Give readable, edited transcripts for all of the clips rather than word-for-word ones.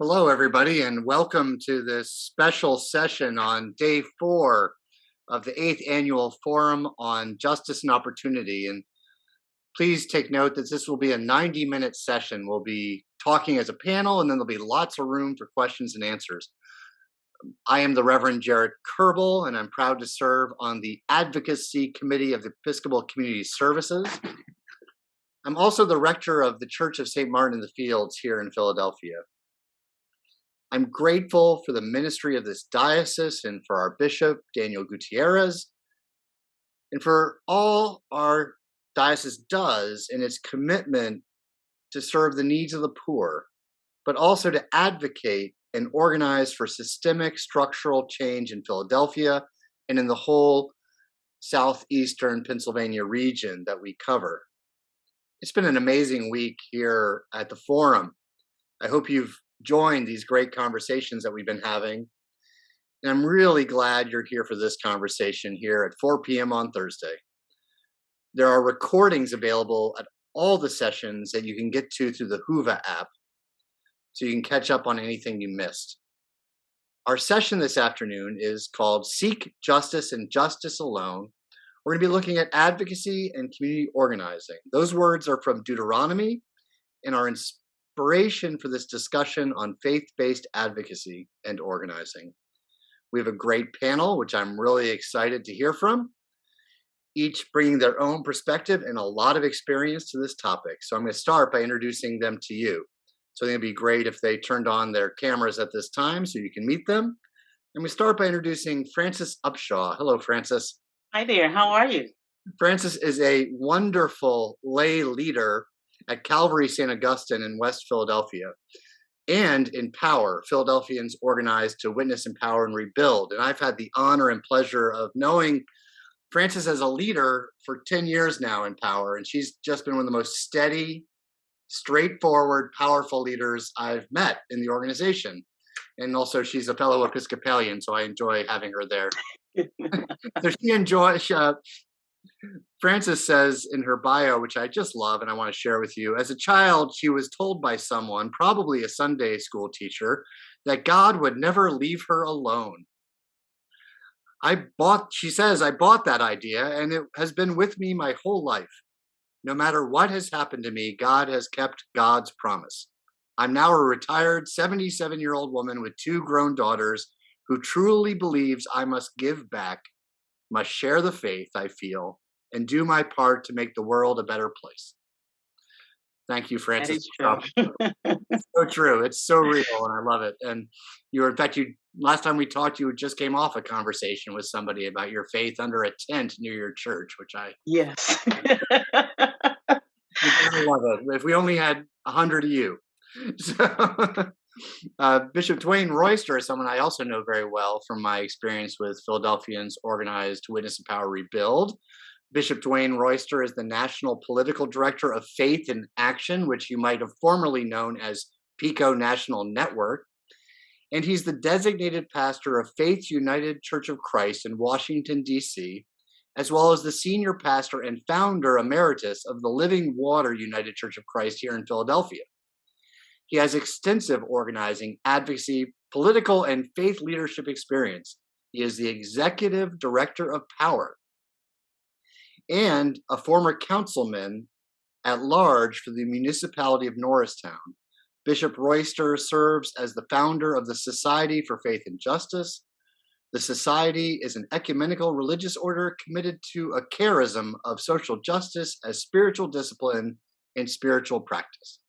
Hello, everybody, and welcome to this special session on day 4 of the 8th Annual Forum on Justice and Opportunity. And please take note that this will be a 90-minute session. We'll be talking as a panel, and then there'll be lots of room for questions and answers. I am the Reverend Jarrett Kerbel, and I'm proud to serve on the Advocacy Committee of the Episcopal Community Services. I'm also the rector of the Church of St. Martin in the Fields here in Philadelphia. I'm grateful for the ministry of this diocese and for our bishop, Daniel Gutierrez, and for all our diocese does in its commitment to serve the needs of the poor, but also to advocate and organize for systemic structural change in Philadelphia and in the whole southeastern Pennsylvania region that we cover. It's been an amazing week here at the forum. I hope you've joined these great conversations that we've been having. And I'm really glad you're here for this conversation here at 4 p.m. on Thursday. There are recordings available at all the sessions that you can get to through the Whova app, so you can catch up on anything you missed. Our session this afternoon is called Seek Justice and Justice Alone. We're going to be looking at advocacy and community organizing. Those words are from Deuteronomy and are inspiration for this discussion on faith-based advocacy and organizing. We have a great panel, which I'm really excited to hear from, each bringing their own perspective and a lot of experience to this topic. So I'm going to start by introducing them to you. So I think it'd be great if they turned on their cameras at this time so you can meet them. And we start by introducing Frances Upshaw. Hello, Frances. Hi there. How are you? Frances is a wonderful lay leader at Calvary St. Augustine in West Philadelphia, and in Power, Philadelphians organized to witness, empower, and rebuild. And I've had the honor and pleasure of knowing Frances as a leader for 10 years now in Power, and she's just been one of the most steady, straightforward, powerful leaders I've met in the organization. And also, she's a fellow Episcopalian, so I enjoy having her there. So she enjoys. Frances says in her bio, which I just love and I want to share with you, as a child, she was told by someone, probably a Sunday school teacher, that God would never leave her alone. She says, I bought that idea and it has been with me my whole life. No matter what has happened to me, God has kept God's promise. I'm now a retired 77-year-old woman with 2 grown daughters who truly believes I must give back, must share the faith I feel, and do my part to make the world a better place. Thank you, Frances. That is true. It's so true. It's so real, and I love it. And last time we talked, you just came off a conversation with somebody about your faith under a tent near your church, which I Yes. love it. If we only had 100 of you. So, Bishop Dwayne Royster is someone I also know very well from my experience with Philadelphians organized to witness, empower, rebuild. Bishop Dwayne Royster is the National Political Director of Faith in Action, which you might have formerly known as PICO National Network. And he's the designated pastor of Faith United Church of Christ in Washington, D.C., as well as the senior pastor and founder emeritus of the Living Water United Church of Christ here in Philadelphia. He has extensive organizing, advocacy, political, and faith leadership experience. He is the executive director of Power and a former councilman at large for the municipality of Norristown. Bishop Royster serves as the founder of the Society for Faith and Justice. The Society is an ecumenical religious order committed to a charism of social justice as spiritual discipline and spiritual practice.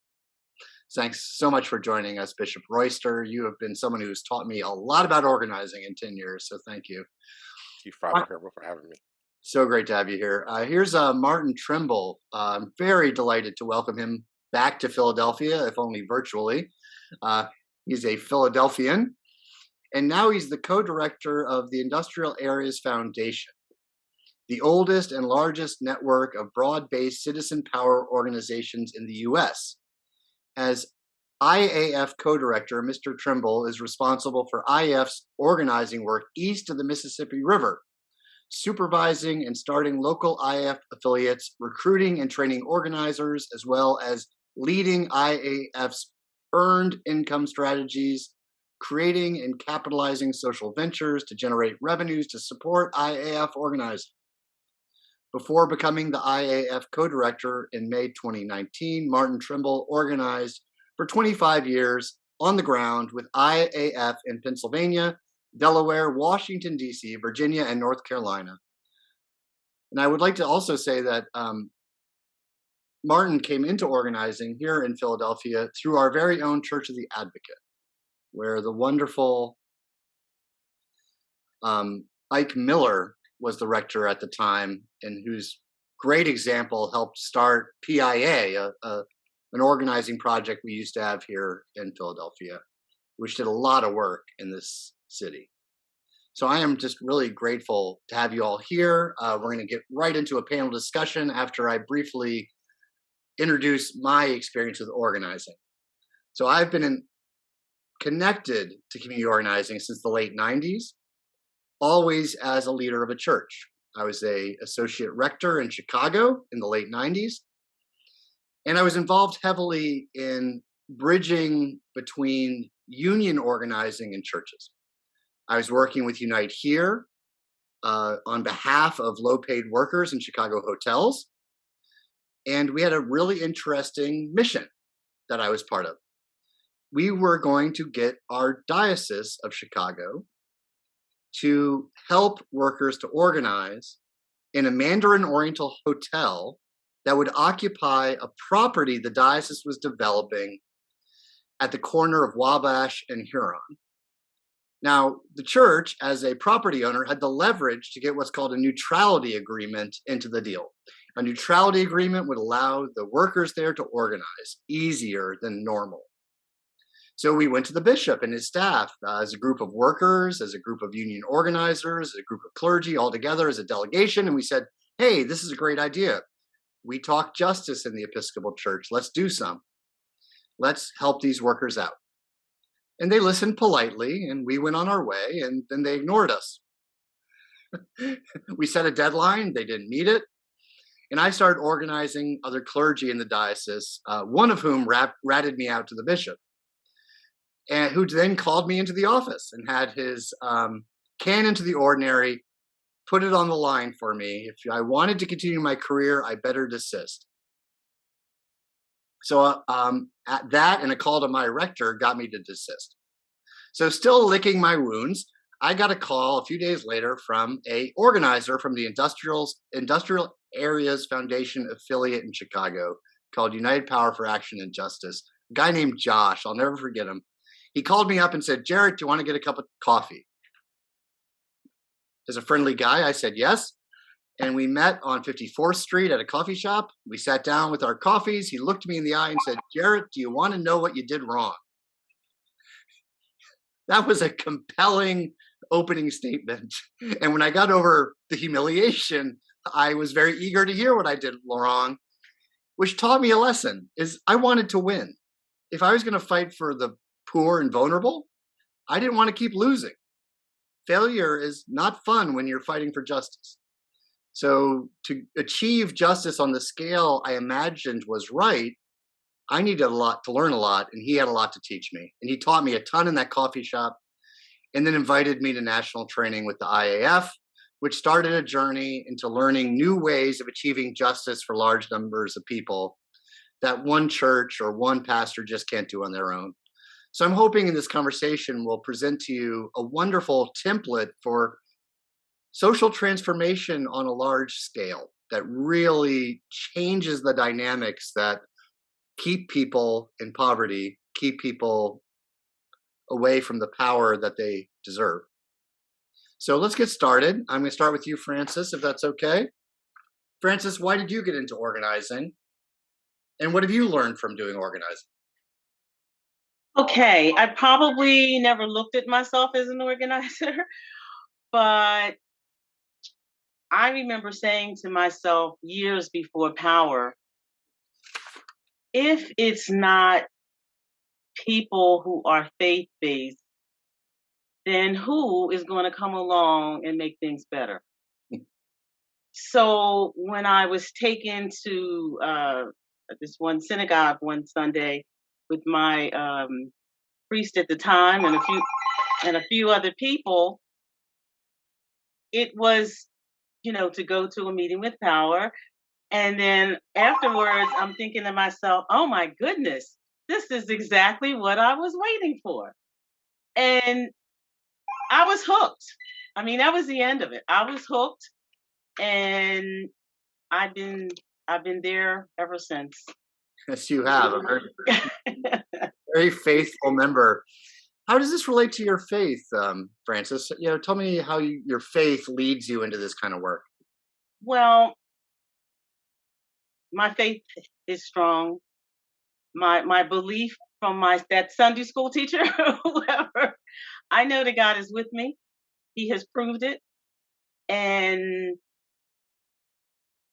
Thanks so much for joining us, Bishop Royster. You have been someone who's taught me a lot about organizing in 10 years, so thank you. Thank you, Father Kerbel, for having me. So great to have you here. Here's Martin Trimble. I'm very delighted to welcome him back to Philadelphia, if only virtually. He's a Philadelphian, and now he's the co-director of the Industrial Areas Foundation, the oldest and largest network of broad-based citizen power organizations in the U.S. As IAF co-director, Mr. Trimble is responsible for IAF's organizing work east of the Mississippi River, supervising and starting local IAF affiliates, recruiting and training organizers, as well as leading IAF's earned income strategies, creating and capitalizing social ventures to generate revenues to support IAF organizing. Before becoming the IAF co-director in May 2019, Martin Trimble organized for 25 years on the ground with IAF in Pennsylvania, Delaware, Washington, D.C., Virginia, and North Carolina. And I would like to also say that Martin came into organizing here in Philadelphia through our very own Church of the Advocate, where the wonderful Ike Miller was the rector at the time, and whose great example helped start PIA, an organizing project we used to have here in Philadelphia, which did a lot of work in this city. So I am just really grateful to have you all here. We're going to get right into a panel discussion after I briefly introduce my experience with organizing. So I've been connected to community organizing since the late 90s, always as a leader of a church. I was an associate rector in Chicago in the late 90s, and I was involved heavily in bridging between union organizing and churches. I was working with Unite Here on behalf of low-paid workers in Chicago hotels, and we had a really interesting mission that I was part of. We were going to get our Diocese of Chicago to help workers to organize in a Mandarin Oriental hotel that would occupy a property the diocese was developing at the corner of Wabash and Huron. Now, the church, as a property owner, had the leverage to get what's called a neutrality agreement into the deal. A neutrality agreement would allow the workers there to organize easier than normal. So we went to the bishop and his staff as a group of workers, as a group of union organizers, a group of clergy all together as a delegation. And we said, hey, this is a great idea. We talk justice in the Episcopal Church. Let's do some. Let's help these workers out. And they listened politely, and we went on our way, and then they ignored us. We set a deadline. They didn't meet it. And I started organizing other clergy in the diocese, one of whom ratted me out to the bishop, and who then called me into the office and had his canon to the ordinary, put it on the line for me. If I wanted to continue my career, I better desist. So at that and a call to my rector got me to desist. So still licking my wounds, I got a call a few days later from a organizer from the Industrial Areas Foundation affiliate in Chicago called United Power for Action and Justice, a guy named Josh. I'll never forget him. He called me up and said, Jarrett, do you want to get a cup of coffee? As a friendly guy, I said yes. And we met on 54th Street at a coffee shop. We sat down with our coffees. He looked me in the eye and said, Jarrett, do you want to know what you did wrong? That was a compelling opening statement. And when I got over the humiliation, I was very eager to hear what I did wrong, which taught me a lesson, is I wanted to win. If I was going to fight for the poor and vulnerable, I didn't want to keep losing. Failure is not fun when you're fighting for justice. So to achieve justice on the scale I imagined was right, I needed to learn a lot, and he had a lot to teach me. And he taught me a ton in that coffee shop, and then invited me to national training with the IAF, which started a journey into learning new ways of achieving justice for large numbers of people that one church or one pastor just can't do on their own. So I'm hoping in this conversation we'll present to you a wonderful template for social transformation on a large scale that really changes the dynamics that keep people in poverty, keep people away from the power that they deserve. So let's get started. I'm going to start with you, Francis, if that's okay. Francis, why did you get into organizing? And what have you learned from doing organizing? Okay, I probably never looked at myself as an organizer, but I remember saying to myself years before power, if it's not people who are faith-based, then who is going to come along and make things better? So when I was taken to this one synagogue one Sunday, with my priest at the time and a few other people, it was, to go to a meeting with power. And then afterwards, I'm thinking to myself, oh my goodness, this is exactly what I was waiting for. And I was hooked. I mean, that was the end of it. I was hooked, and I've been I've been there ever since. Yes, you have a very faithful member. How does this relate to your faith, Francis? Tell me how your faith leads you into this kind of work. Well, my faith is strong. My belief from that Sunday school teacher, whoever, I know that God is with me. He has proved it, and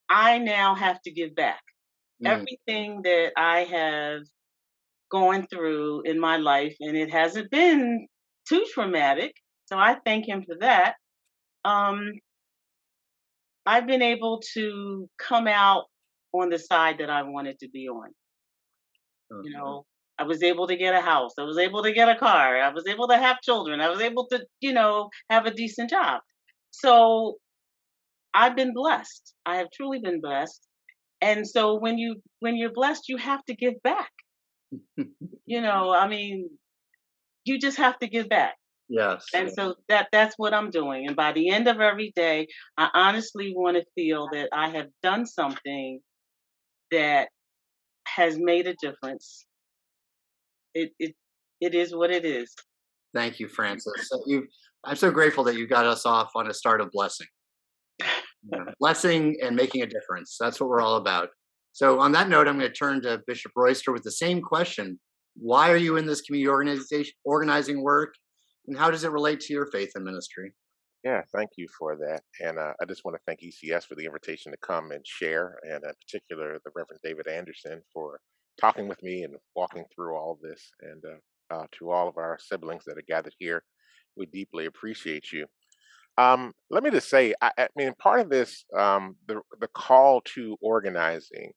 I now have to give back Mm, everything that I have gone through in my life, and it hasn't been too traumatic. So I thank him for that. Um, I've been able to come out on the side that I wanted to be on. mm. You know, I was able to get a house. I was able to get a car. I was able to have children. I was able to, have a decent job. So I've been blessed. I have truly been blessed. And so when you're blessed, you have to give back. I mean, you just have to give back. Yes, And so that's what I'm doing. And by the end of every day, I honestly want to feel that I have done something that has made a difference. It is what it is. thank you, Francis. I'm so grateful that you got us off on a start of blessing. Blessing and making a difference. That's what we're all about. So, on that note, I'm going to turn to Bishop Royster with the same question. Why are you in this community organizing work, and how does it relate to your faith and ministry? Yeah, thank you for that. And I just want to thank ECS for the invitation to come and share, and in particular, the Reverend David Anderson for talking with me and walking through all this. And to all of our siblings that are gathered here, we deeply appreciate you. Let me just say, I mean, part of this, the call to organizing,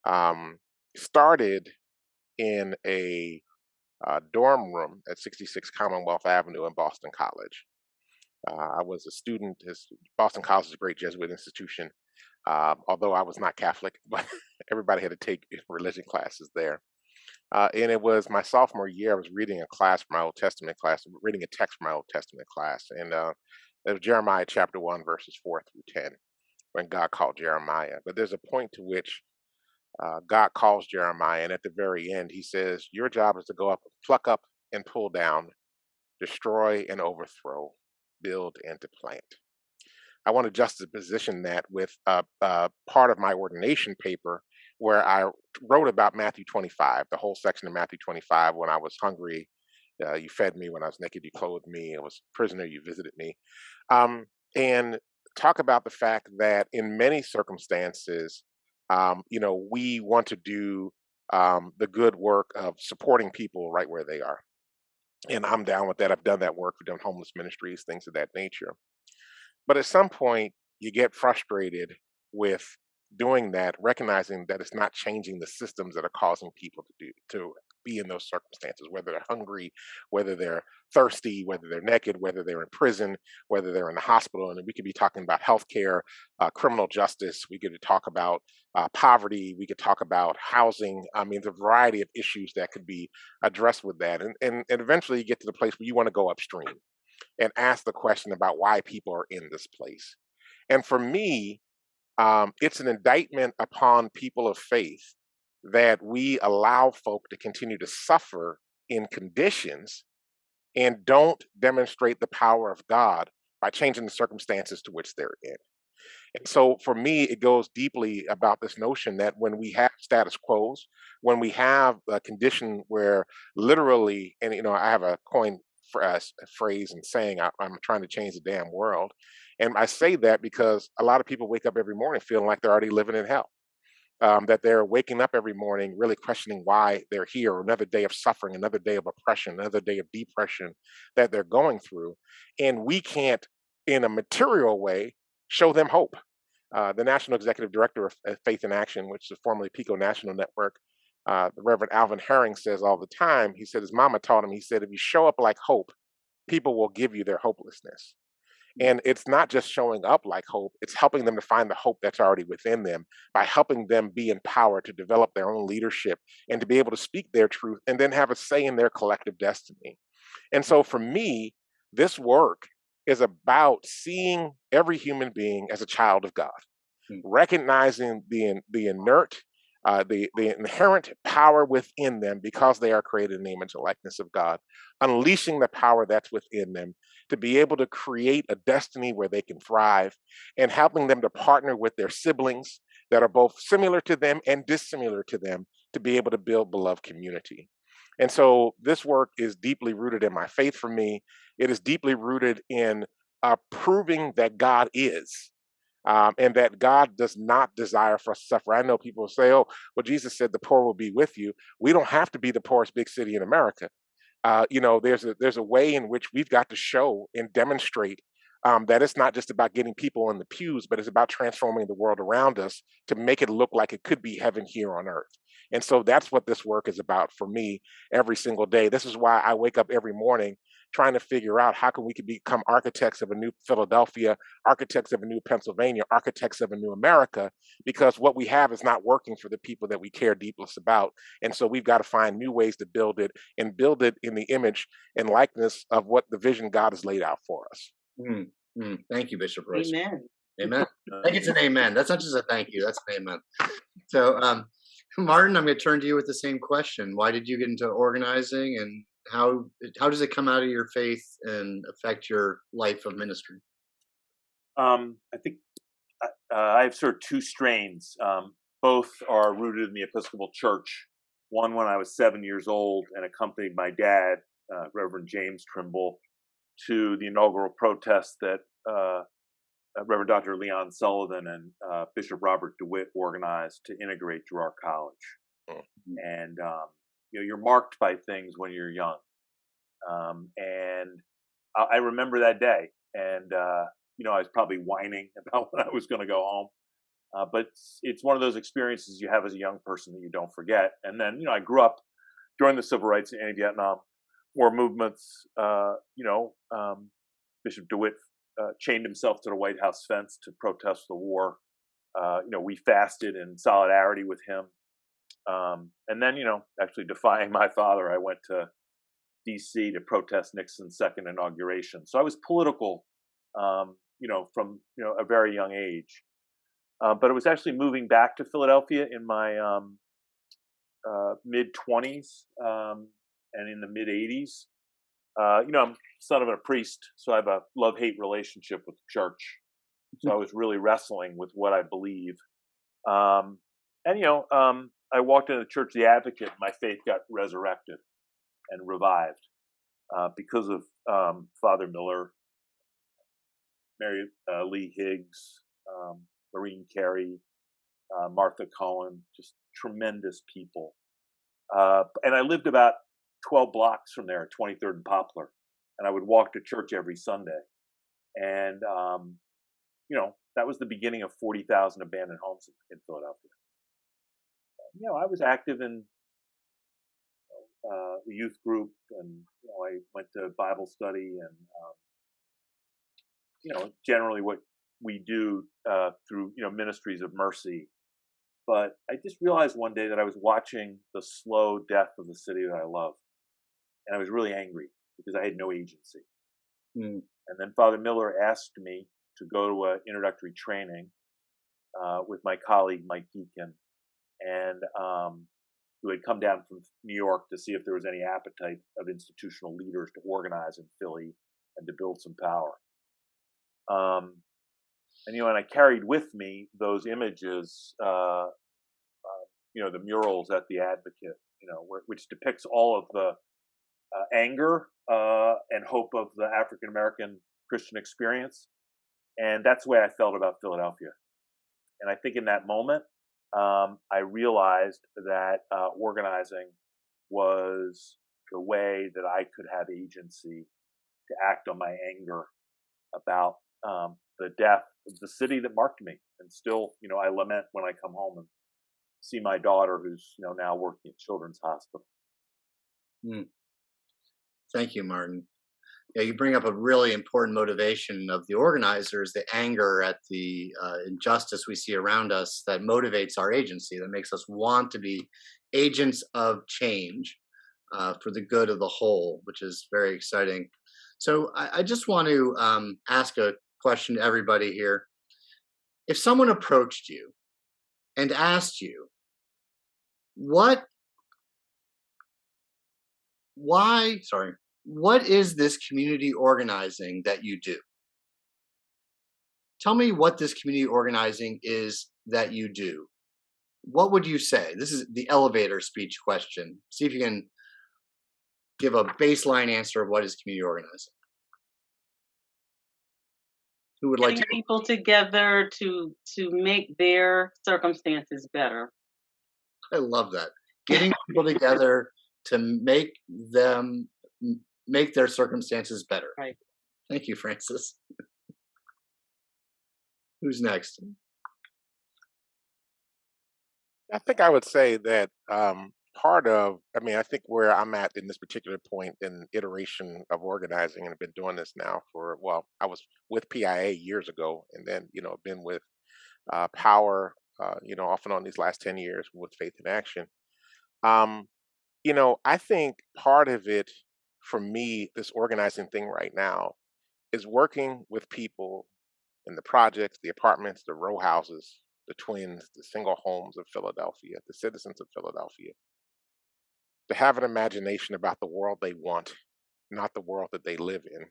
um, started in a dorm room at 66 Commonwealth Avenue in Boston College. I was a student. Boston College is a great Jesuit institution, although I was not Catholic, but everybody had to take religion classes there. And it was my sophomore year. I was reading a class from my Old Testament class, reading a text from my Old Testament class, and it was Jeremiah chapter 1, verses 4 through 10, when God called Jeremiah. But there's a point to which God calls Jeremiah, and at the very end, he says, your job is to go up, pluck up and pull down, destroy and overthrow, build and to plant. I want to juxtaposition that with part of my ordination paper where I wrote about Matthew 25, the whole section of Matthew 25. When I was hungry, you fed me. When I was naked, you clothed me. I was a prisoner, you visited me. Um, and talk about the fact that in many circumstances, we want to do the good work of supporting people right where they are. And I'm down with that. I've done that work. We've done homeless ministries, things of that nature. But at some point, you get frustrated with doing that, recognizing that it's not changing the systems that are causing people to be in those circumstances, whether they're hungry, whether they're thirsty, whether they're naked, whether they're in prison, whether they're in the hospital. And we could be talking about healthcare, criminal justice. We could talk about poverty. We could talk about housing. I mean, there's a variety of issues that could be addressed with that. And eventually you get to the place where you want to go upstream and ask the question about why people are in this place. And for me, it's an indictment upon people of faith that we allow folk to continue to suffer in conditions and don't demonstrate the power of God by changing the circumstances to which they're in. And so for me, it goes deeply about this notion that when we have status quos, when we have a condition where literally, and I have a coin phrase and saying, I'm trying to change the damn world. And I say that because a lot of people wake up every morning feeling like they're already living in hell. That they're waking up every morning really questioning why they're here, another day of suffering, another day of oppression, another day of depression that they're going through. And we can't, in a material way, show them hope. The National Executive Director of Faith in Action, which is formerly PICO National Network, The Reverend Alvin Herring says all the time. He said his mama taught him. He said, if you show up like hope, people will give you their hopelessness. And it's not just showing up like hope, it's helping them to find the hope that's already within them by helping them be empowered to develop their own leadership and to be able to speak their truth and then have a say in their collective destiny. And so for me, this work is about seeing every human being as a child of God, Mm. recognizing the inert, the inherent power within them because they are created in the image and likeness of God, unleashing the power that's within them to be able to create a destiny where they can thrive, and helping them to partner with their siblings that are both similar to them and dissimilar to them to be able to build beloved community. And so this work is deeply rooted in my faith for me. It is deeply rooted in proving that God is, and that God does not desire for us to suffer. I know people say, oh, well, Jesus said the poor will be with you. We don't have to be the poorest big city in America. There's a way in which we've got to show and demonstrate that it's not just about getting people in the pews, but it's about transforming the world around us to make it look like it could be heaven here on earth. And so that's what this work is about for me every single day. This is why I wake up every morning trying to figure out how can we could become architects of a new Philadelphia, architects of a new Pennsylvania, architects of a new America, because what we have is not working for the people that we care deepest about. And so we've got to find new ways to build it and build it in the image and likeness of what the vision God has laid out for us. Mm, Thank you, Bishop Royster. Amen. Amen. I think it's an amen. That's not just a thank you. That's an amen. So, Martin, I'm going to turn to you with the same question. Why did you get into organizing, and how does it come out of your faith and affect your life of ministry? I think I have sort of two strains. Both are rooted in the Episcopal Church. One when I was 7 years old and accompanied my dad, Reverend James Trimble, to the inaugural protest that Reverend Dr. Leon Sullivan and Bishop Robert Deut organized to integrate Girard College. Mm-hmm. And you're marked by things when you're young. And I remember that day, and I was probably whining about when I was going to go home. But it's one of those experiences you have as a young person that you don't forget. And then, I grew up during the civil rights and anti-Vietnam War movements. Bishop Deut chained himself to the White House fence to protest the war. We fasted in solidarity with him. And then, actually defying my father, I went to D.C. to protest Nixon's second inauguration. So I was political, from a very young age. But it was actually moving back to Philadelphia in my mid-20s and in the mid-80s. I'm son of a priest, so I have a love-hate relationship with the church. So I was really wrestling with what I believe. I walked into the church, the Advocate, my faith got resurrected and revived because of Father Miller, Mary Lee Higgs, Maureen Carey, Martha Cohen, just tremendous people. And I lived about 12 blocks from there at 23rd and Poplar, and I would walk to church every Sunday. And, that was the beginning of 40,000 abandoned homes in Philadelphia. I was active in the youth group, and I went to Bible study, and generally what we do through ministries of mercy. But I just realized one day that I was watching the slow death of the city that I love, and I was really angry because I had no agency. Mm. And then Father Miller asked me to go to an introductory training with my colleague Mike Deacon, and who had come down from New York to see if there was any appetite of institutional leaders to organize in Philly and to build some power. And I carried with me those images, the murals at the Advocate, which depicts all of the anger and hope of the African American Christian experience. And that's the way I felt about Philadelphia. And I think in that moment, I realized that organizing was the way that I could have agency to act on my anger about the death of the city that marked me. And still, I lament when I come home and see my daughter, who's now working at Children's Hospital. Mm. Thank you, Martin. Yeah, you bring up a really important motivation of the organizers, the anger at the injustice we see around us that motivates our agency, that makes us want to be agents of change for the good of the whole, which is very exciting. So I just want to ask a question to everybody here. If someone approached you and asked you, what is this community organizing that you do? Tell me what this community organizing is that you do. What would you say? This is the elevator speech question. See if you can give a baseline answer of what is community organizing. Who would like Getting to? people together to make their circumstances better. I love that. Getting people together to make their circumstances better. Right. Thank you, Francis. Who's next? I think I would say that I think where I'm at in this particular point in iteration of organizing, and I've been doing this now I was with PIA years ago, and then, been with Power, off and on these last 10 years with Faith in Action. I think part of it for me, this organizing thing right now, is working with people in the projects, the apartments, the row houses, the twins, the single homes of Philadelphia, the citizens of Philadelphia, to have an imagination about the world they want, not the world that they live in,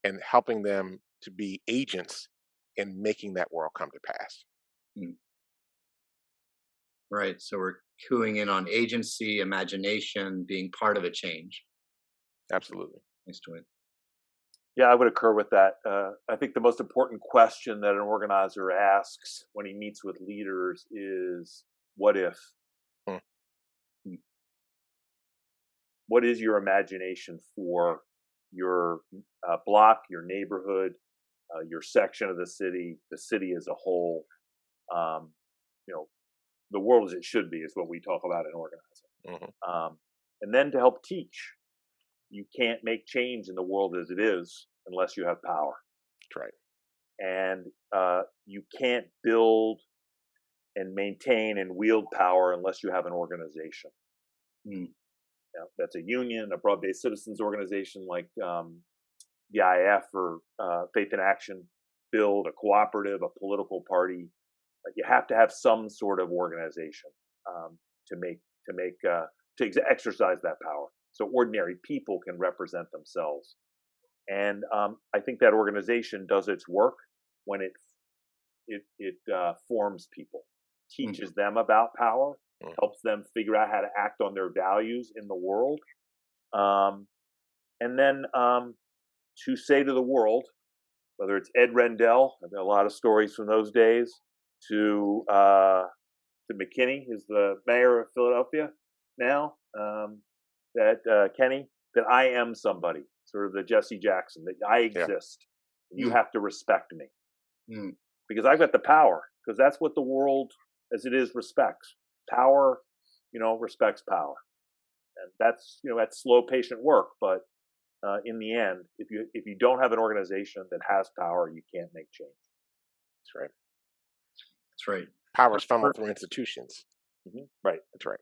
and helping them to be agents in making that world come to pass. Hmm. Right. So we're cueing in on agency, imagination, being part of a change. Absolutely. Thanks, Dwayne. Yeah, I would concur with that. I think the most important question that an organizer asks when he meets with leaders is, what if? Hmm. What is your imagination for your block, your neighborhood, your section of the city as a whole? The world as it should be is what we talk about in organizing. Mm-hmm. And then to help teach. You can't make change in the world as it is unless you have power. That's right. And you can't build and maintain and wield power unless you have an organization. That's a union, a broad-based citizens organization like the IF or Faith in Action, build a cooperative, a political party. You have to have some sort of organization to exercise that power, so ordinary people can represent themselves. And I think that organization does its work when it forms people, teaches them about power, helps them figure out how to act on their values in the world, and then to say to the world, whether it's Ed Rendell, I've got a lot of stories from those days, to McKinney, who's the mayor of Philadelphia now, Kenny, that I am somebody, sort of the Jesse Jackson, that I exist. Yeah. You have to respect me because I've got the power, because that's what the world as it is respects. Power, respects power. And that's slow, patient work. But in the end, if you don't have an organization that has power, you can't make change. That's right. That's right. Power is funneled through institutions. Mm-hmm. Right. That's right.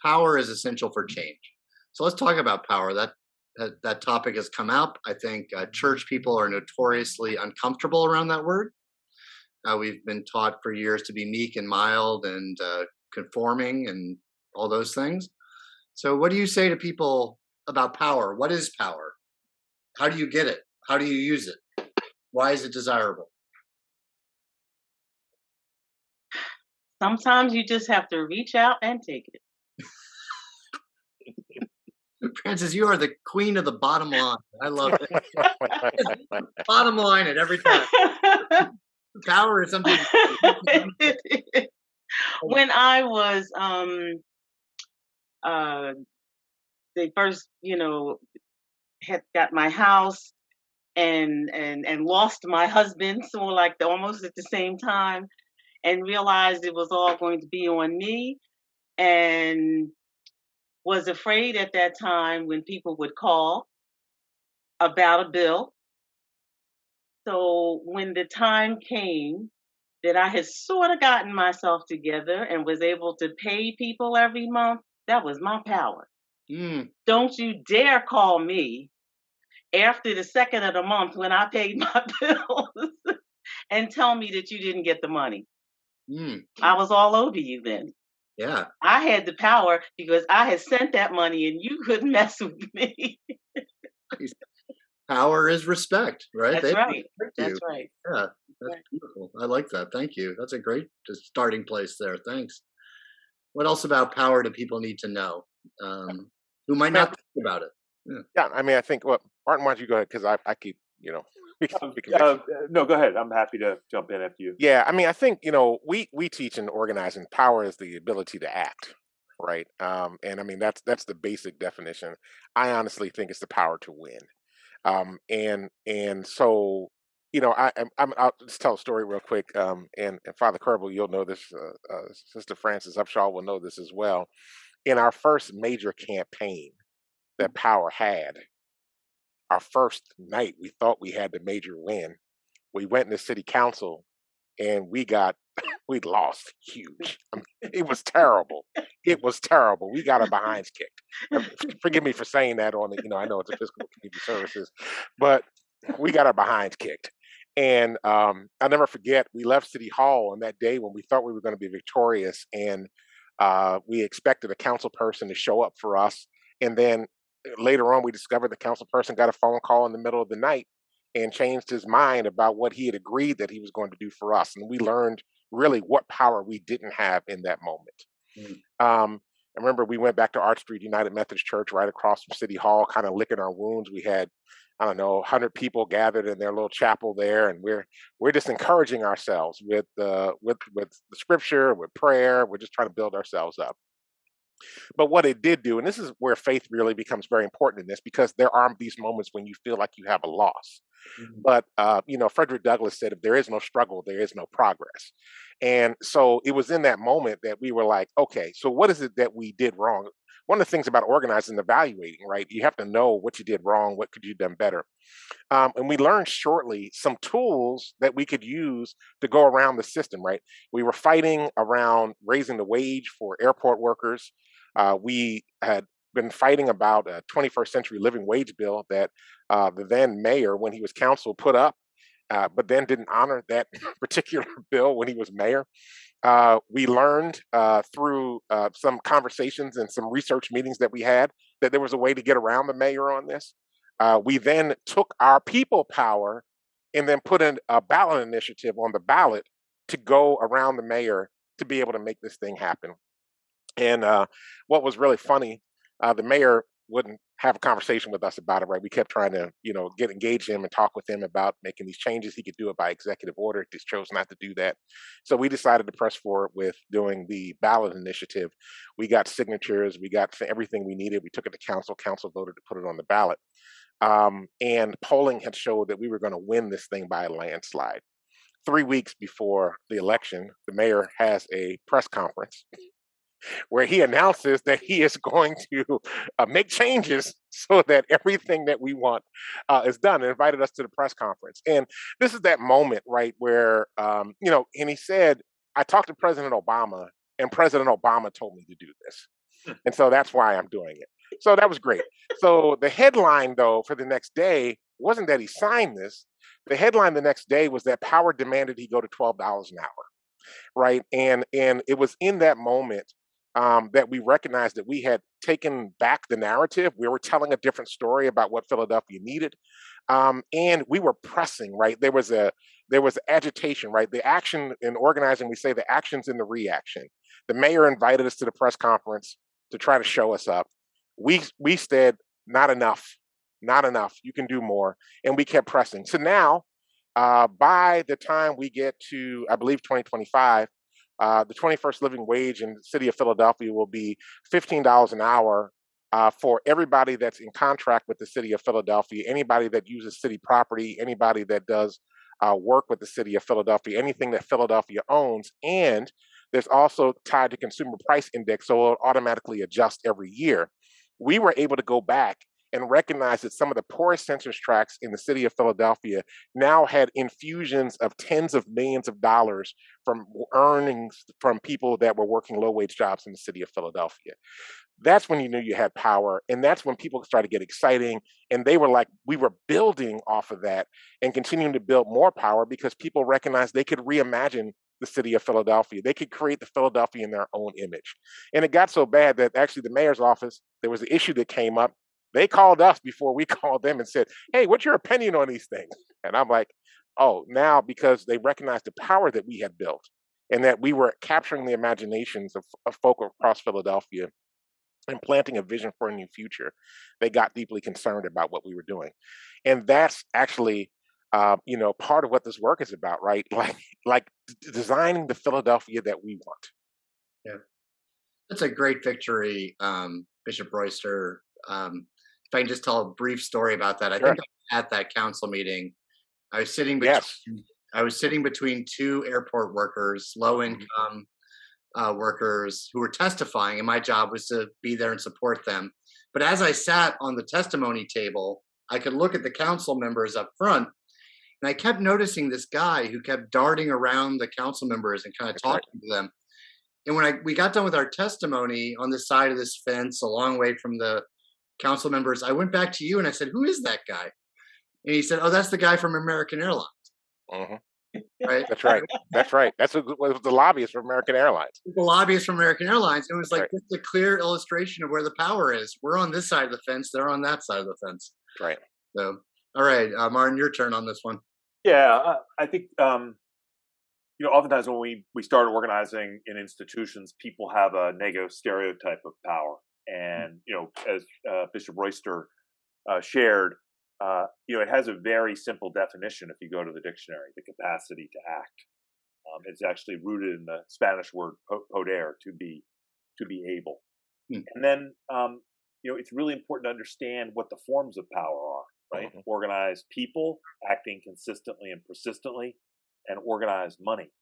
Power is essential for change. So let's talk about power. That topic has come up. I think church people are notoriously uncomfortable around that word. We've been taught for years to be meek and mild and conforming and all those things. So what do you say to people about power? What is power? How do you get it? How do you use it? Why is it desirable? Sometimes you just have to reach out and take it. Francis, you are the queen of the bottom line. I love it. Bottom line at every time. Power is something. When I was, they first, had got my house and lost my husband, so almost at the same time. and realized it was all going to be on me, and was afraid at that time when people would call about a bill. So when the time came that I had sort of gotten myself together and was able to pay people every month, that was my power. Mm. Don't you dare call me after the second of the month when I paid my bills and tell me that you didn't get the money. Mm. I was all over you then. Yeah. I had the power because I had sent that money and you couldn't mess with me. Power is respect, right? That's They right. respect That's you. right. Yeah, that's Right. beautiful. I like that. Thank you. That's a great starting place there. Thanks. What else about power do people need to know who might Man, not think about it? Yeah. yeah, I mean, I think, well, Martin, why don't you go ahead? Because I keep, we can mix. No, go ahead. I'm happy to jump in after you. Yeah, I mean, I think, we teach in organizing power is the ability to act, right? And I mean, that's the basic definition. I honestly think it's the power to win. And so, I'll just tell a story real quick. And Father Kerbel, you'll know this. Sister Frances Upshaw will know this as well. In our first major campaign that Power had, our first night, we thought we had the major win. We went into city council and we'd lost huge. I mean, it was terrible. It was terrible. We got our behinds kicked. Forgive me for saying that on the, I know it's Episcopal Community Services, but we got our behinds kicked. And I'll never forget, we left City Hall on that day when we thought we were going to be victorious. And we expected a council person to show up for us. And then later on, we discovered the council person got a phone call in the middle of the night and changed his mind about what he had agreed that he was going to do for us. And we learned really what power we didn't have in that moment. Mm. I remember we went back to Arch Street United Methodist Church right across from City Hall, kind of licking our wounds. We had, I don't know, 100 people gathered in their little chapel there, and we're just encouraging ourselves with the scripture, with prayer. We're just trying to build ourselves up. But what it did do, and this is where faith really becomes very important in this, because there are these moments when you feel like you have a loss. Mhm. But Frederick Douglass said, "If there is no struggle, there is no progress." And so it was in that moment that we were like, "Okay, so what is it that we did wrong?" One of the things about organizing and evaluating, right? You have to know what you did wrong, what could you have done better. And we learned shortly some tools that we could use to go around the system, right? We were fighting around raising the wage for airport workers. We had been fighting about a 21st century living wage bill that the then mayor, when he was council, put up, but then didn't honor that particular bill when he was mayor. We learned through some conversations and some research meetings that we had that there was a way to get around the mayor on this. We then took our people power and then put in a ballot initiative on the ballot to go around the mayor to be able to make this thing happen. And what was really funny, the mayor wouldn't have a conversation with us about it, right? We kept trying to, engage him and talk with him about making these changes. He could do it by executive order. Just chose not to do that. So we decided to press forward with doing the ballot initiative. We got signatures. We got everything we needed. We took it to council. Council voted to put it on the ballot. And polling had showed that we were going to win this thing by a landslide. 3 weeks before the election, the mayor has a press conference where he announces that he is going to make changes so that everything that we want is done, and invited us to the press conference. And this is that moment, right, where, and he said, "I talked to President Obama, and President Obama told me to do this. And so that's why I'm doing it." So that was great. So the headline, though, for the next day wasn't that he signed this. The headline the next day was that Power demanded he go to $12 an hour, right? And it was in that moment that we recognized that we had taken back the narrative. We were telling a different story about what Philadelphia needed, and we were pressing. Right, there was agitation. Right, the action in organizing. We say the action's in the reaction. The mayor invited us to the press conference to try to show us up. We said, "Not enough, not enough. You can do more," and we kept pressing. So now, by the time we get to, I believe, 2025. The 21st living wage in the city of Philadelphia will be $15 an hour for everybody that's in contract with the city of Philadelphia, anybody that uses city property, anybody that does work with the city of Philadelphia, anything that Philadelphia owns. And there's also tied to consumer price index, so it'll automatically adjust every year. We were able to go back and recognize that some of the poorest census tracts in the city of Philadelphia now had infusions of tens of millions of dollars from earnings from people that were working low wage jobs in the city of Philadelphia. That's when you knew you had power. And that's when people started to get exciting. And they were like, we were building off of that and continuing to build more power because people recognized they could reimagine the city of Philadelphia. They could create the Philadelphia in their own image. And it got so bad that actually the mayor's office, there was an issue that came up. They called us before we called them and said, hey, what's your opinion on these things? And I'm like, oh, now because they recognized the power that we had built and that we were capturing the imaginations of folk across Philadelphia and planting a vision for a new future, they got deeply concerned about what we were doing. And that's actually, part of what this work is about, right? Designing the Philadelphia that we want. Yeah, that's a great victory, Bishop Royster. If I can just tell a brief story about that, I Sure. think at that council meeting, I was sitting between, Yes. two airport workers, low Mhm. income workers who were testifying, and my job was to be there and support them. But as I sat on the testimony table, I could look at the council members up front, and I kept noticing this guy who kept darting around the council members and kind of That's right. talking to them. And when we got done with our testimony on this side of this fence, a long way from the council members, I went back to you and I said, "Who is that guy?" And he said, "Oh, that's the guy from American Airlines." Mhm. Right? That's right. That's right. That's was the lobbyist for American Airlines. The lobbyist from American Airlines. It was That's like right. just a clear illustration of where the power is. We're on this side of the fence; they're on that side of the fence. That's right. So, all right, Martin, your turn on this one. Yeah, I think oftentimes when we start organizing in institutions, people have a negative stereotype of power, and as Bishop Royster shared, it has a very simple definition. If you go to the dictionary, the capacity to act. It's actually rooted in the Spanish word poder, to be able. Hmm. And then it's really important to understand what the forms of power are. Right, Mhm. organized people acting consistently and persistently, and organized money.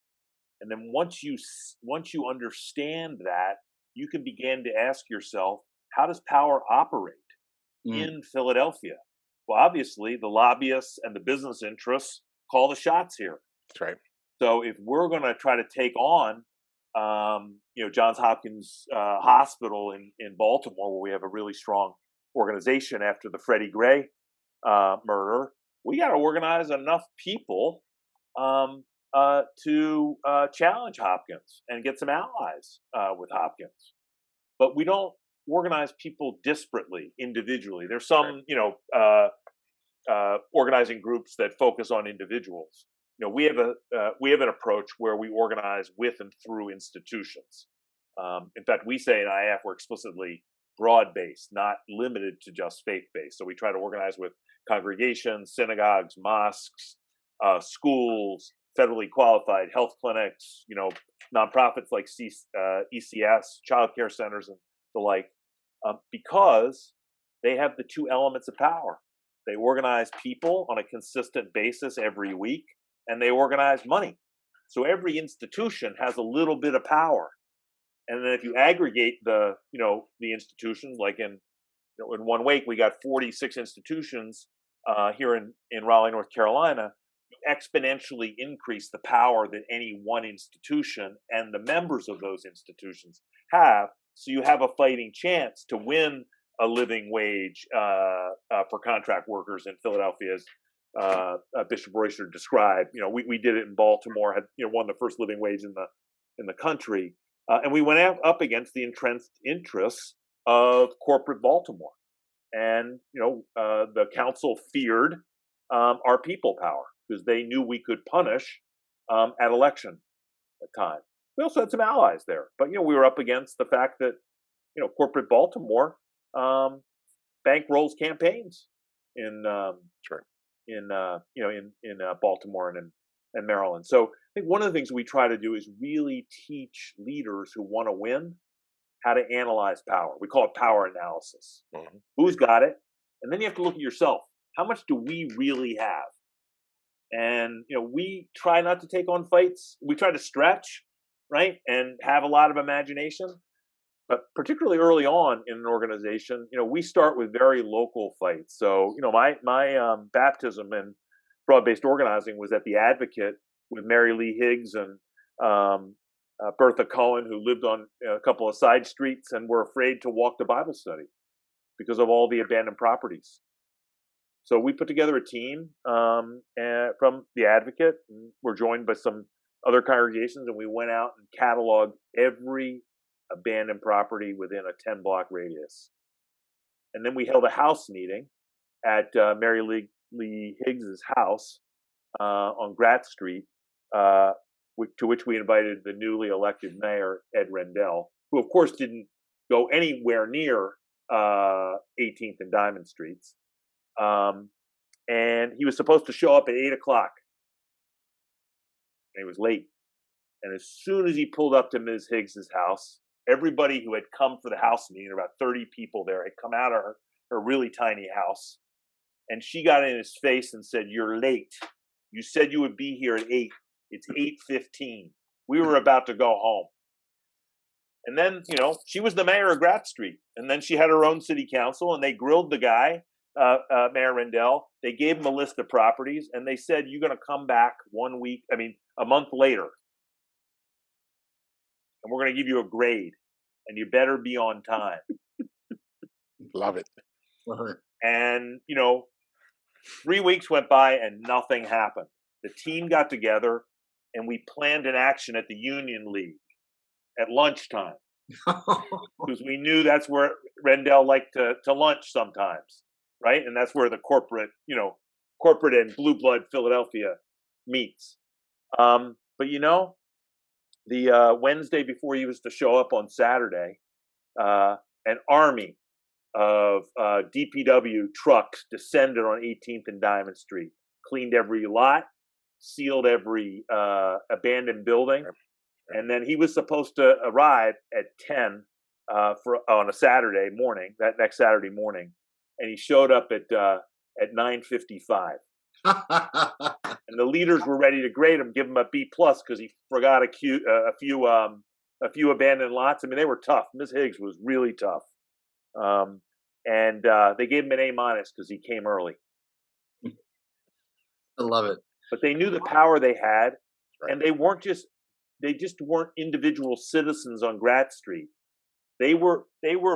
And then once you understand that, you can begin to ask yourself, how does power operate Mm. in Philadelphia? Well, obviously, the lobbyists and the business interests call the shots here. That's right. So if we're going to try to take on, Johns Hopkins Hospital in Baltimore, where we have a really strong organization after the Freddie Gray murder, we got to organize enough people to challenge Hopkins and get some allies with Hopkins. But we don't organize people disparately, individually. There's some, organizing groups that focus on individuals. We have an approach where we organize with and through institutions. In fact, we say in IF we're explicitly broad-based, not limited to just faith-based. So we try to organize with congregations, synagogues, mosques, schools, federally qualified health clinics, nonprofits like ECS, child care centers, and the like, because they have the two elements of power. They organize people on a consistent basis every week, and they organize money. So every institution has a little bit of power. And then if you aggregate the institutions, like in one week we got 46 institutions here in Raleigh, North Carolina, you exponentially increase the power that any one institution and the members of those institutions have. So you have a fighting chance to win a living wage for contract workers in Philadelphia, as Bishop Royster described. We did it in Baltimore, had won the first living wage in the country. And we went up against the entrenched interests of corporate Baltimore. And, the council feared our people power because they knew we could punish at election time. We also had some allies there. But, we were up against the fact that, corporate Baltimore bankrolls campaigns in Sure. in Baltimore and Maryland. So I think one of the things we try to do is really teach leaders who want to win how to analyze power. We call it power analysis. Mhm. Who's got it? And then you have to look at yourself. How much do we really have? And we try not to take on fights. We try to stretch, right, and have a lot of imagination. But particularly early on in an organization, we start with very local fights. So, my baptism in broad-based organizing was at the Advocate with Mary Lee Higgs and Bertha Cohen, who lived on a couple of side streets and were afraid to walk to Bible study because of all the abandoned properties. So we put together a team from the Advocate, and we're joined by some other congregations, and we went out and cataloged every abandoned property within a 10-block radius. And then we held a house meeting at Mary Lee Higgs's house on Gratz Street, to which we invited the newly elected mayor, Ed Rendell, who, of course, didn't go anywhere near 18th and Diamond Streets. And he was supposed to show up at 8 o'clock. And he was late. And as soon as he pulled up to Ms. Higgs's house, everybody who had come for the house meeting, about 30 people there, had come out of her really tiny house. And she got in his face and said, "You're late. You said you would be here at 8. It's 8:15. We were about to go home." And then, she was the mayor of Gratz Street. And then she had her own city council, and they grilled the guy, Mayor Rendell. They gave him a list of properties, and they said, "You're going to come back a month later. And we're going to give you a grade, and you better be on time." Love it. And, 3 weeks went by and nothing happened. The team got together and we planned an action at the Union League at lunchtime because we knew that's where Rendell liked to lunch sometimes, right? And that's where the corporate and blue blood Philadelphia meets. But the Wednesday before he was to show up on Saturday, an army of DPW trucks descended on 18th and Diamond Street, cleaned every lot, sealed every abandoned building, and then he was supposed to arrive at 10 on a Saturday morning, that next Saturday morning, and he showed up at 9:55. And the leaders were ready to grade him, give him a B+ because he forgot a few abandoned lots. I mean, they were tough. Ms. Higgs was really tough. And they gave him an A- because he came early. I love it. But they knew the power they had, and they just weren't individual citizens on Gratz Street. They were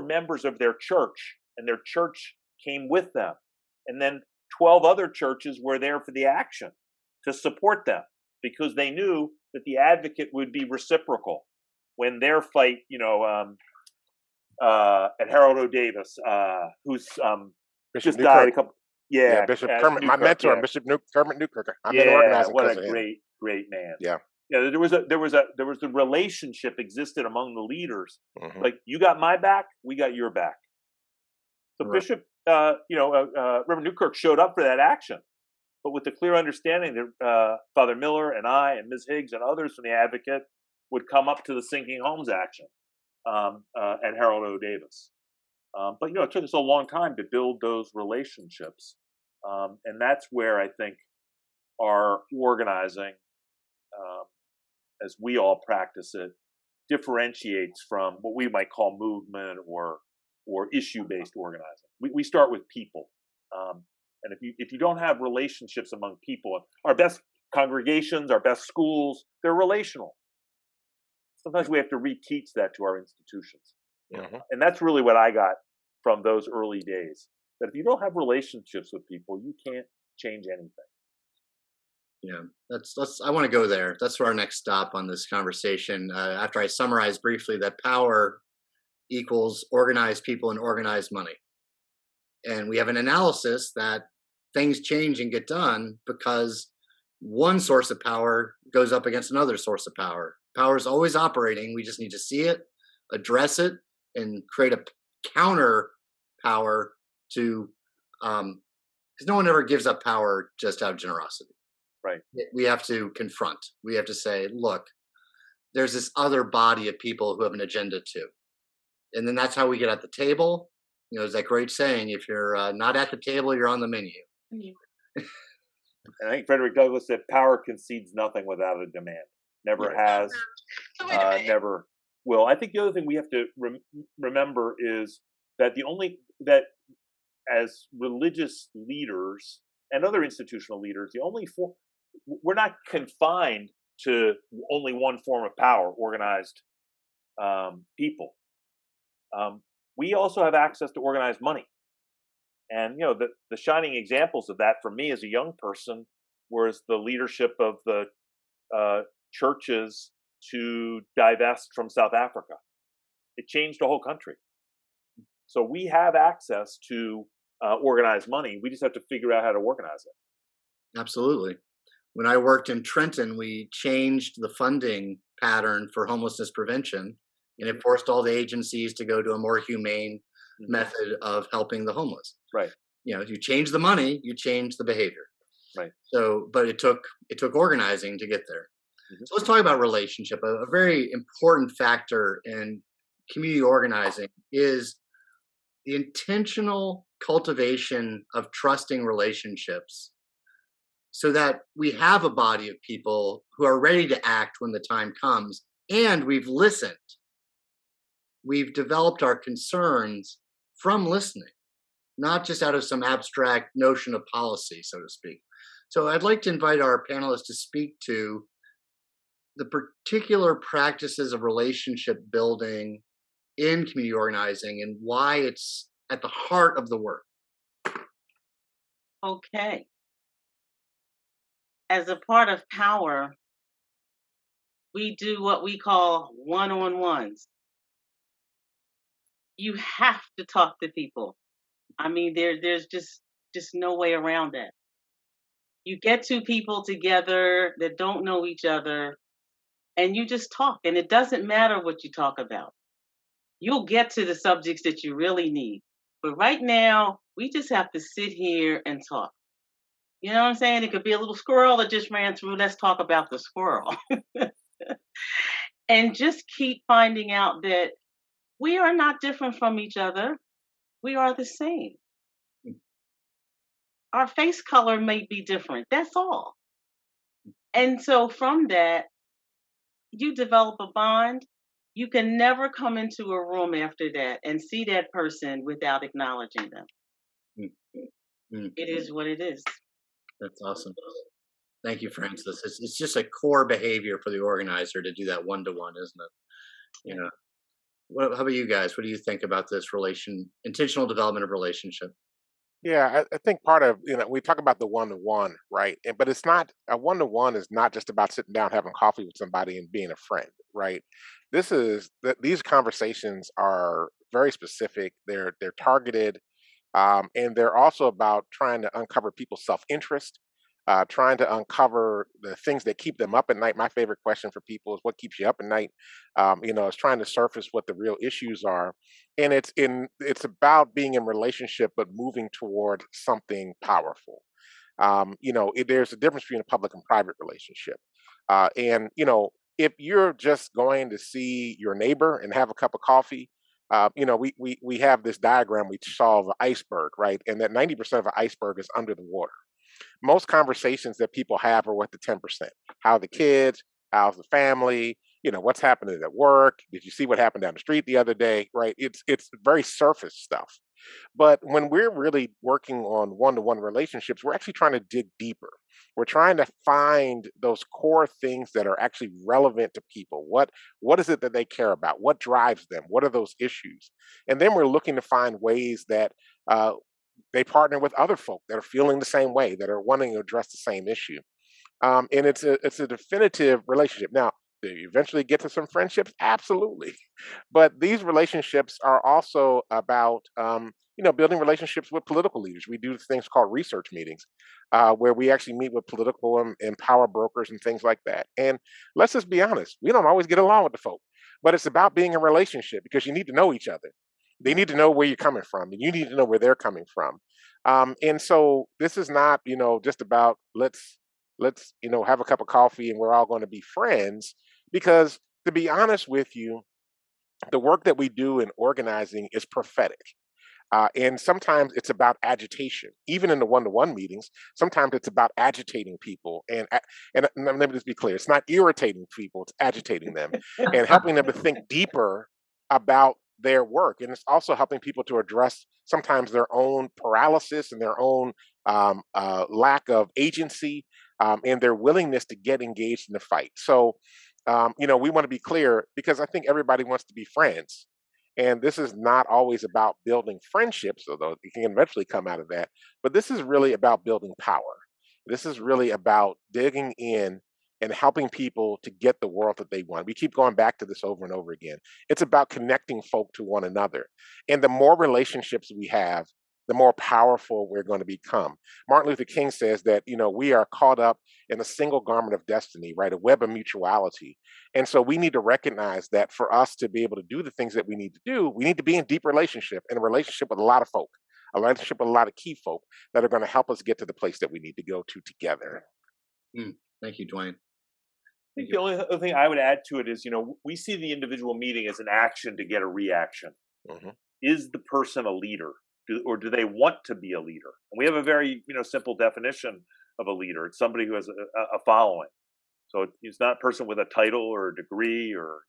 members of their church, and their church came with them. And then 12 other churches were there for the action to support them because they knew that the Advocate would be reciprocal when their fight, at Harold O. Davis, who's just died a couple. Yeah, Bishop Kermit, my mentor, Bishop Kermit Newkirk. I'm in organizing. What a great man. Yeah. Yeah, there was the relationship existed among the leaders. Mm-hmm. Like, you got my back, we got your back. So Right. Bishop, Reverend Newkirk showed up for that action, but with the clear understanding that Father Miller and I and Ms. Higgs and others from the Advocate would come up to the Sinking Homes action at Harold O. Davis. But it took us a long time to build those relationships, and that's where I think our organizing, as we all practice it, differentiates from what we might call movement or issue-based organizing. We start with people, and if you don't have relationships among people, our best congregations, our best schools, they're relational. Sometimes we have to reteach that to our institutions, Mm-hmm. and that's really what I got from those early days. That if you don't have relationships with people, you can't change anything. Yeah, I want to go there. That's our next stop on this conversation. After I summarize briefly that power equals organized people and organized money. And we have an analysis that things change and get done because one source of power goes up against another source of power. Power is always operating. We just need to see it, address it, and create a counter power to, because no one ever gives up power just out of generosity. Right. We have to confront. We have to say, look, there's this other body of people who have an agenda too. And then that's how we get at the table. There's that great saying, if you're not at the table, you're on the menu. And I think Frederick Douglass said, "Power concedes nothing without a demand. Never has, never will." I think the other thing we have to remember is that that as religious leaders and other institutional leaders, we're not confined to only one form of power, organized people. We also have access to organized money. And the shining examples of that for me as a young person was the leadership of the churches to divest from South Africa. It changed the whole country. So we have access to organized money. We just have to figure out how to organize it. Absolutely. When I worked in Trenton, we changed the funding pattern for homelessness prevention, and it forced all the agencies to go to a more humane method of helping the homeless. Right. You change the money, you change the behavior. Right. So, but it took organizing to get there. So let's talk about relationship. A very important factor in community organizing is the intentional cultivation of trusting relationships, so that we have a body of people who are ready to act when the time comes, and we've listened. We've developed our concerns from listening, not just out of some abstract notion of policy, so to speak. So I'd like to invite our panelists to speak to the particular practices of relationship building in community organizing and why it's at the heart of the work. Okay. As a part of power, we do what we call one-on-ones. You have to talk to people. I mean, there's just no way around that. You get two people together that don't know each other, and you just talk, and it doesn't matter what you talk about. You'll get to the subjects that you really need. But right now, we just have to sit here and talk. You know what I'm saying? It could be a little squirrel that just ran through. Let's talk about the squirrel. And just keep finding out that we are not different from each other. We are the same. Our face color may be different. That's all. And so from that, you develop a bond. You can never come into a room after that and see that person without acknowledging them. Mm-hmm. It is what it is. That's awesome. Thank you, Francis. It's just a core behavior for the organizer to do that one-to-one, isn't it? How about you guys? What do you think about this intentional development of relationship? Yeah, I think part of, we talk about the one-to-one, right? But it's not, a one-to-one is not just about sitting down, having coffee with somebody and being a friend, right? These conversations are very specific. They're targeted, and they're also about trying to uncover people's self-interest, trying to uncover the things that keep them up at night. My favorite question for people is, what keeps you up at night? It's trying to surface what the real issues are. And it's about being in relationship, but moving toward something powerful. There's a difference between a public and private relationship. If you're just going to see your neighbor and have a cup of coffee, we have this diagram we saw of an iceberg, right? And that 90% of an iceberg is under the water. Most conversations that people have are with the 10%. How are the kids? How's the family? What's happening at work? Did you see what happened down the street the other day? Right? It's very surface stuff. But when we're really working on one-to-one relationships, we're actually trying to dig deeper. We're trying to find those core things that are actually relevant to people. What is it that they care about? What drives them? What are those issues? And then we're looking to find ways that they partner with other folk that are feeling the same way, that are wanting to address the same issue. And it's a definitive relationship. Now, do you eventually get to some friendships? Absolutely. But these relationships are also about, building relationships with political leaders. We do things called research meetings, where we actually meet with political and power brokers and things like that. And let's just be honest, we don't always get along with the folk, but it's about being in a relationship, because you need to know each other. They need to know where you're coming from, and you need to know where they're coming from. And so this is not, just about let's have a cup of coffee and we're all going to be friends. Because to be honest with you, the work that we do in organizing is prophetic. And sometimes it's about agitation. Even in the one-to-one meetings, sometimes it's about agitating people. And let me just be clear: it's not irritating people; it's agitating them and helping them to think deeper about their work. And it's also helping people to address sometimes their own paralysis and their own lack of agency, and their willingness to get engaged in the fight. So, we want to be clear, because I think everybody wants to be friends. And this is not always about building friendships, although it can eventually come out of that. But this is really about building power. This is really about digging in and helping people to get the world that they want. We keep going back to this over and over again. It's about connecting folk to one another. And the more relationships we have, the more powerful we're going to become. Martin Luther King says that, we are caught up in a single garment of destiny, right? A web of mutuality. And so we need to recognize that for us to be able to do the things that we need to do, we need to be in deep relationship, and a relationship with a lot of folk, a relationship with a lot of key folk that are going to help us get to the place that we need to go to together. Thank you, Dwayne. I think the only other thing I would add to it is, we see the individual meeting as an action to get a reaction. Mm-hmm. Is the person a leader? Or do they want to be a leader? And we have a very, simple definition of a leader. It's somebody who has a following. So it's not a person with a title or a degree, or,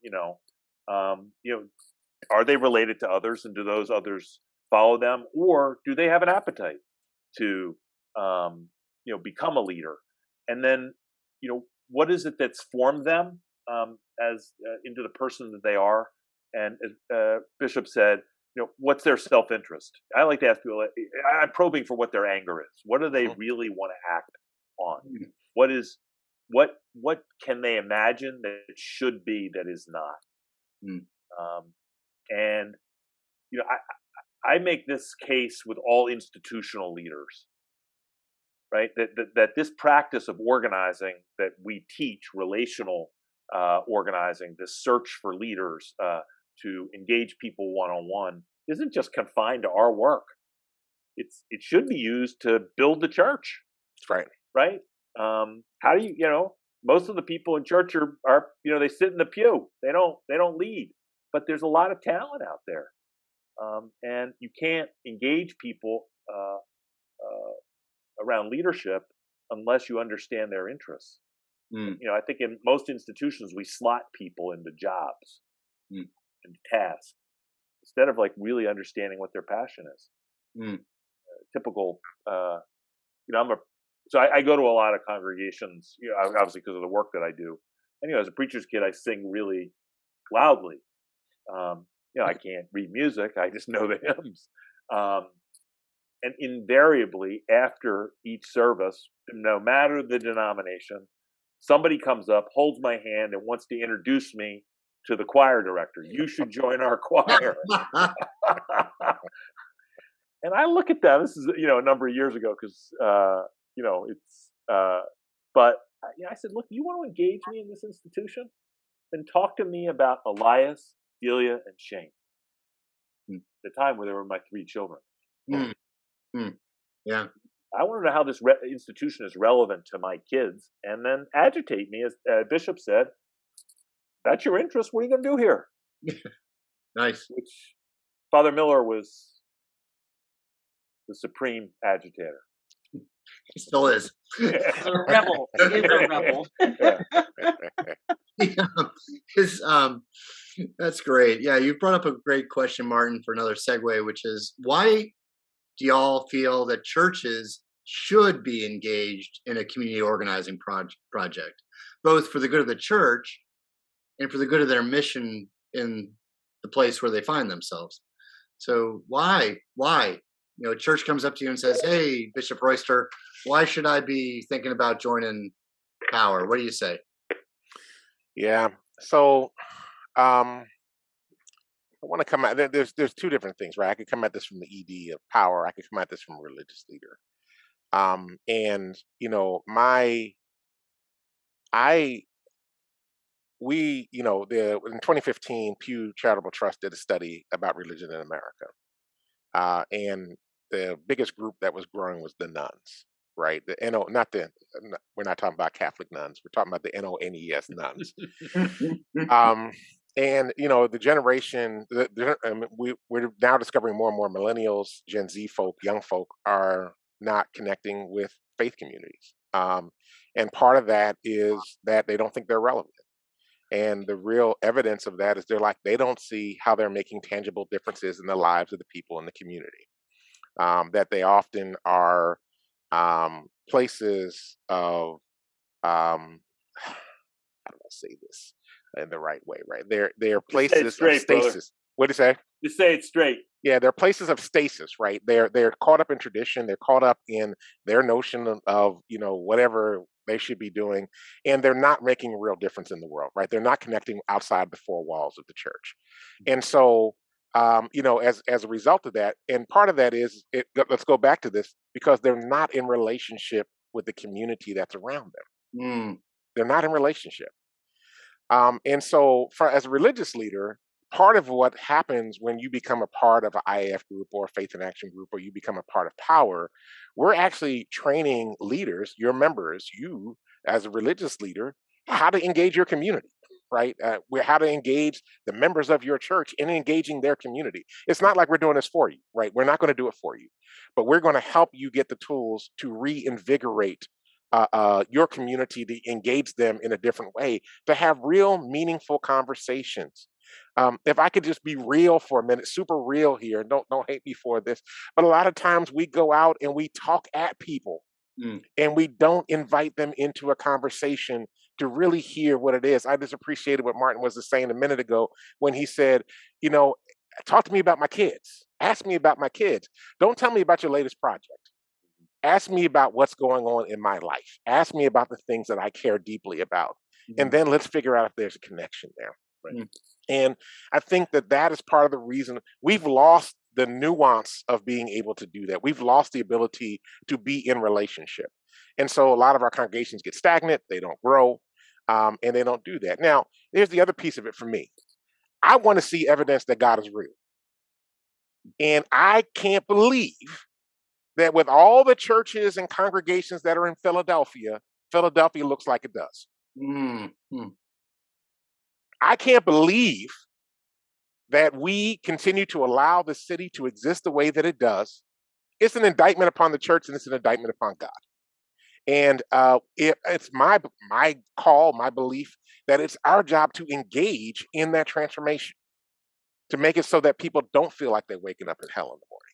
are they related to others, and do those others follow them? Or do they have an appetite to, become a leader? And then, what is it that's formed them as into the person that they are? And as Bishop said, what's their self-interest? I like to ask people, I'm probing for what their anger is. What do they really want to act on? What can they imagine that it should be that is not? And, I make this case with all institutional leaders, right? That this practice of organizing that we teach, relational organizing, this search for leaders, to engage people one-on-one, isn't just confined to our work. It should be used to build the church. Right. Right. How do you, most of the people in church are they sit in the pew. They don't lead, but there's a lot of talent out there. And you can't engage people around leadership unless you understand their interests. I think in most institutions we slot people into jobs and tasks instead of really understanding what their passion is. Typical, I go to a lot of congregations, obviously because of the work that I do. And as a preacher's kid, I sing really loudly. I can't read music; I just know the hymns. And invariably, after each service, no matter the denomination, somebody comes up, holds my hand, and wants to introduce me to the choir director. You should join our choir. And I look at them. This is a number of years ago, because it's. But I said, look, you want to engage me in this institution? Then talk to me about Elias, Delia, and Shane. The time where they were my 3 children. Yeah. I want to know how this institution is relevant to my kids, and then agitate me, as Bishop said. That's your interest. What are you going to do here? Nice. Which Father Miller was the supreme agitator. He still is. A rebel. He is a rebel. That's great. Yeah, you brought up a great question, Martin, for another segue, which is, why do y'all feel that churches should be engaged in a community organizing project, both for the good of the church and for the good of their mission in the place where they find themselves? So why? Church comes up to you and says, "Hey, Bishop Royster, why should I be thinking about joining Power?" What do you say? Yeah. So I want to come at there's 2 different things, right? I could come at this from the ED of Power. I could come at this from a religious leader. And in 2015, Pew Charitable Trust did a study about religion in America, and the biggest group that was growing was the nuns, right? We're not talking about Catholic nuns. We're talking about the NONES nuns. And the generation, we're now discovering more and more millennials, Gen Z folk, young folk are not connecting with faith communities. And part of that is that they don't think they're relevant. And the real evidence of that is they don't see how they're making tangible differences in the lives of the people in the community. That they often are places of um, how do I say this in the right way? Right, they're Just say it places of straight, brother. stasis. What do you say? Just say it straight. Yeah, they're places of stasis, right? They're caught up in tradition. They're caught up in their notion of whatever they should be doing, and they're not making a real difference in the world, right? They're not connecting outside the four walls of the church, and so as a result of that, and part of that is let's go back to this because they're not in relationship with the community that's around them. Mm. They're not in relationship. And so, as a religious leader, part of what happens when you become a part of an IAF group or a Faith in Action group, or you become a part of Power, we're actually training leaders, your members, you as a religious leader, how to engage your community. Right, we're how to engage the members of your church in engaging their community. It's not like we're doing this for you, right? We're not going to do it for you, but we're going to help you get the tools to reinvigorate your community, to engage them in a different way, to have real, meaningful conversations. If I could just be real for a minute, super real here, and don't hate me for this, but a lot of times we go out and we talk at people, and we don't invite them into a conversation to really hear what it is. I just appreciated what Martin was just saying a minute ago when he said, talk to me about my kids. Ask me about my kids. Don't tell me about your latest project. Ask me about what's going on in my life. Ask me about the things that I care deeply about. And then let's figure out if there's a connection there. Right? And I think that is part of the reason we've lost the nuance of being able to do that. We've lost the ability to be in relationship. And so a lot of our congregations get stagnant, they don't grow, and they don't do that. Now, here's the other piece of it for me. I want to see evidence that God is real. And I can't believe that with all the churches and congregations that are in Philadelphia, Philadelphia looks like it does. I can't believe that we continue to allow the city to exist the way that it does. It's an indictment upon the church, and it's an indictment upon God. And it's my call, my belief that it's our job to engage in that transformation, to make it so that people don't feel like they're waking up in hell in the morning,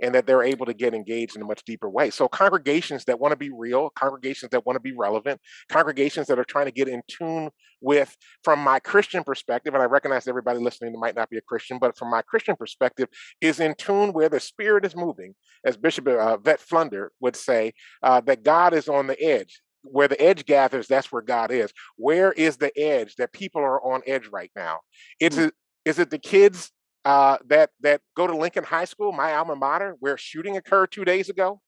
and that they're able to get engaged in a much deeper way. So congregations that want to be real, congregations that want to be relevant, congregations that are trying to get in tune with, from my Christian perspective, and I recognize everybody listening might not be a Christian, but from my Christian perspective, is in tune where the Spirit is moving, as Bishop Vet Flunder would say, that God is on the edge. Where the edge gathers, that's where God is. Where is the edge that people are on edge right now? Is it the kids that go to Lincoln High School, my alma mater, where shooting occurred 2 days ago?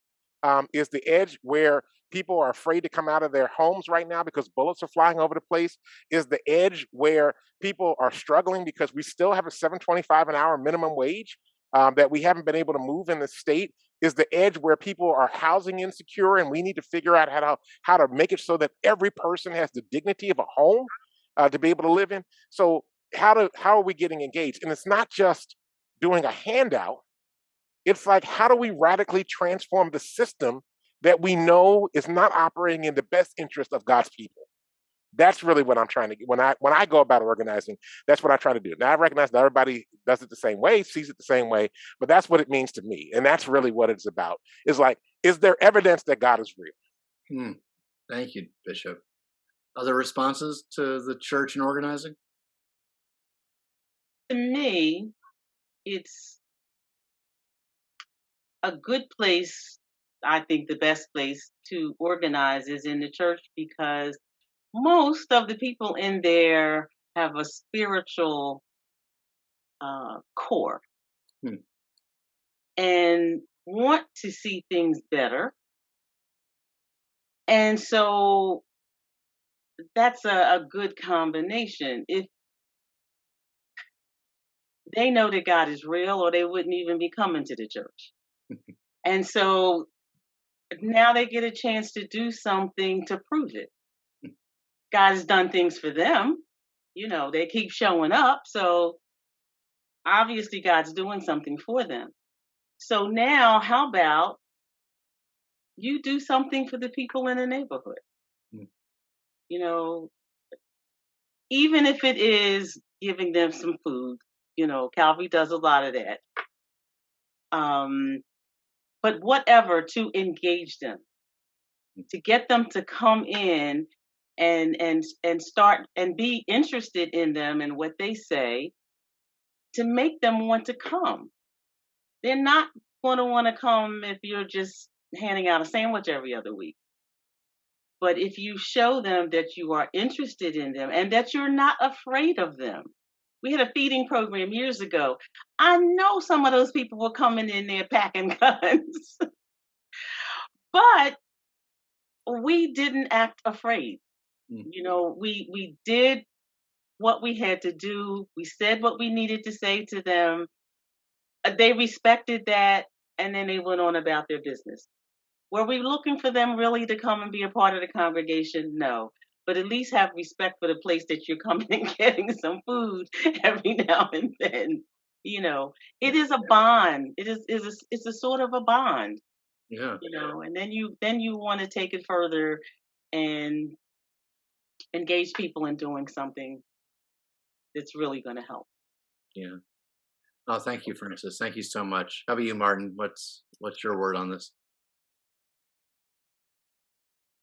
Is the edge where people are afraid to come out of their homes right now because bullets are flying over the place? Is the edge where people are struggling because we still have a $7.25 an hour minimum wage that we haven't been able to move in the state? Is the edge where people are housing insecure and we need to figure out how to make it so that every person has the dignity of a home to be able to live in? So how are we getting engaged? And it's not just doing a handout. It's like, how do we radically transform the system that we know is not operating in the best interest of God's people? That's really what I'm trying to get. When I go about organizing, that's what I try to do. Now I recognize that everybody does it the same way, sees it the same way, but that's what it means to me. And that's really what it's about. Is like, is there evidence that God is real? Thank you, Bishop. Other responses to the church and organizing? To me, it's a good place. I think the best place to organize is in the church because most of the people in there have a spiritual core and want to see things better. And so that's a good combination. If they know that God is real, or they wouldn't even be coming to the church. And so now they get a chance to do something to prove it. God has done things for them. They keep showing up. So obviously God's doing something for them. So now how about you do something for the people in the neighborhood? Mm. Even if it is giving them some food, Calvary does a lot of that. But whatever, to engage them, to get them to come in and start and be interested in them and what they say, to make them want to come. They're not going to want to come if you're just handing out a sandwich every other week. But if you show them that you are interested in them and that you're not afraid of them. We had a feeding program years ago. I know some of those people were coming in there packing guns, but we didn't act afraid. We did what we had to do. We said what we needed to say to them. They respected that, and then they went on about their business. Were we looking for them really to come and be a part of the congregation? No. But at least have respect for the place that you're coming and getting some food every now and then. It is a bond. It's a sort of a bond. Yeah. And then you want to take it further and engage people in doing something that's really going to help. Yeah. Oh, thank you, Francis. Thank you so much. How about you, Martin? What's your word on this?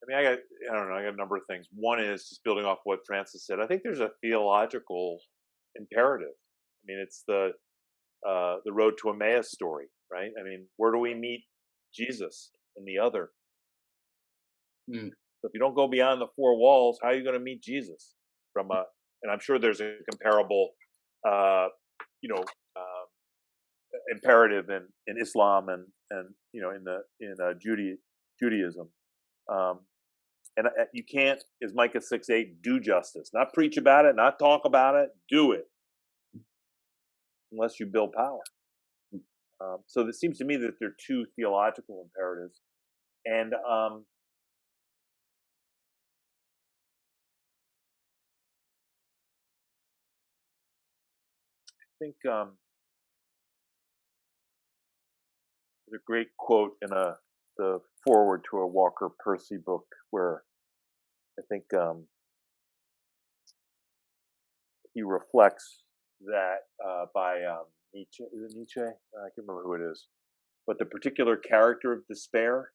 I don't know, I got a number of things. One is just building off what Francis said. I think there's a theological imperative. I mean, it's the road to Emmaus story, right? I mean, where do we meet Jesus and the other? Mm. So if you don't go beyond the four walls, how are you going to meet Jesus? And I'm sure there's a comparable, imperative in Islam and in Judaism. And you can't, as Micah 6:8, do justice. Not preach about it, not talk about it, do it. Unless you build power. So it seems to me that there are two theological imperatives. And I think there's a great quote in the foreword to a Walker Percy book where I think he reflects that by Nietzsche. Is it Nietzsche? I can't remember who it is. But the particular character of despair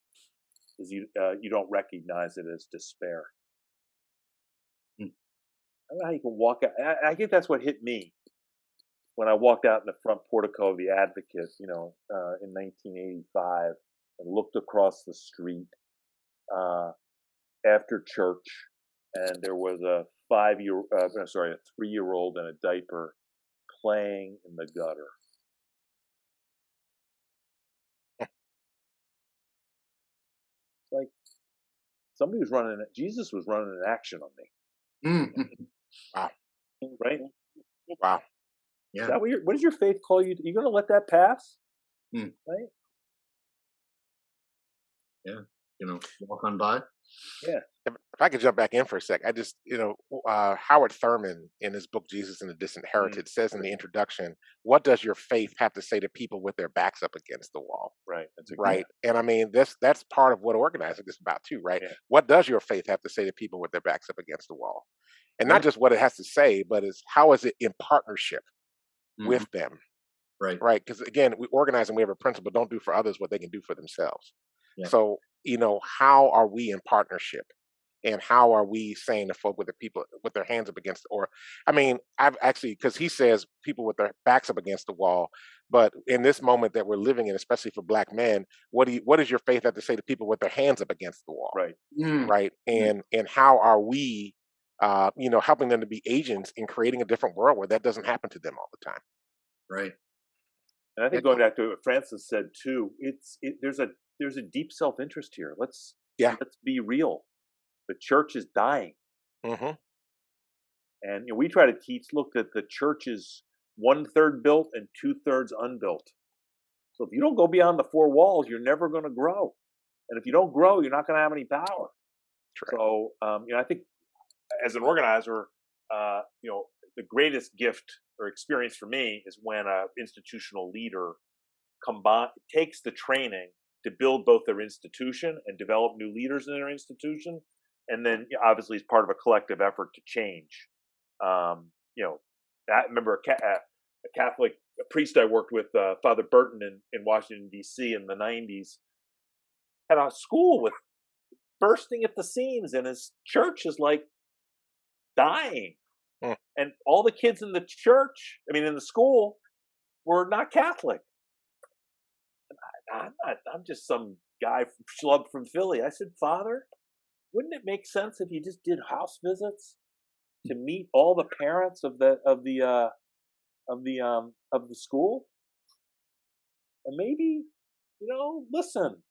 is you don't recognize it as despair. I don't know how you can walk out. I think that's what hit me when I walked out in the front portico of the Advocate, in 1985, and looked across the street after church, and there was a 3-year-old in a diaper playing in the gutter. Like Jesus was running an action on me. Wow. Right? Wow. Yeah. Is that what does your faith call you? You going to let that pass? Right? Yeah. Walk on by. Yeah. If I could jump back in for a sec, I just, Howard Thurman in his book, Jesus and the Distant Heritage, says in the introduction, what does your faith have to say to people with their backs up against the wall? Right. Right. And I mean, that's part of what organizing is about too, right? Yeah. What does your faith have to say to people with their backs up against the wall? And not just what it has to say, but how is it in partnership with them? Right. Right. Because again, we organize and we have a principle, don't do for others what they can do for themselves. Yeah. So, how are we in partnership? And how are we saying to folk with the people with their hands up against, I've actually, because he says people with their backs up against the wall, but in this moment that we're living in, especially for Black men, what does your faith have to say to people with their hands up against the wall? Right. Right. And how are we, helping them to be agents in creating a different world where that doesn't happen to them all the time? Right. And I think going back to what Francis said too, there's a deep self-interest here. Let's be real. The church is dying. And we try to teach, look, that the church is 1/3 built and 2/3 unbuilt. So if you don't go beyond the four walls, you're never going to grow. And if you don't grow, you're not going to have any power. Right. So, I think as an organizer, the greatest gift or experience for me is when a institutional leader takes the training to build both their institution and develop new leaders in their institution, and then obviously as part of a collective effort to change. I remember a Catholic priest I worked with, Father Burton in Washington D.C. in the '90s, had a school with bursting at the seams, and his church is like dying, and all the kids in the church, in the school, were not Catholic. I'm just some guy schlub from Philly. I said, Father, wouldn't it make sense if you just did house visits to meet all the parents of the school, and maybe listen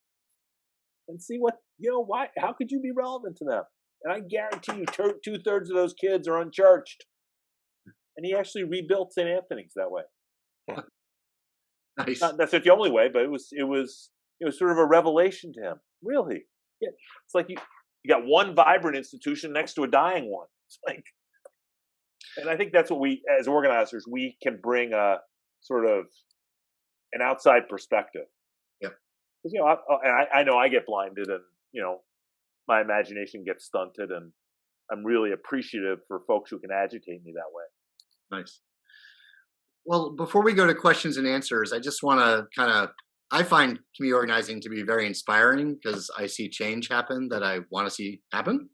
and see why? How could you be relevant to them? And I guarantee you, 2/3 of those kids are unchurched. And he actually rebuilt St. Anthony's that way. Nice. Not necessarily the only way, but it was sort of a revelation to him. Really, yeah. It's like you got one vibrant institution next to a dying one. It's like, and I think that's what we, as organizers, we can bring a sort of an outside perspective. Yeah. Because I know I get blinded, and my imagination gets stunted, and I'm really appreciative for folks who can agitate me that way. Nice. Well, before we go to questions and answers, I just want to I find community organizing to be very inspiring because I see change happen that I want to see happen.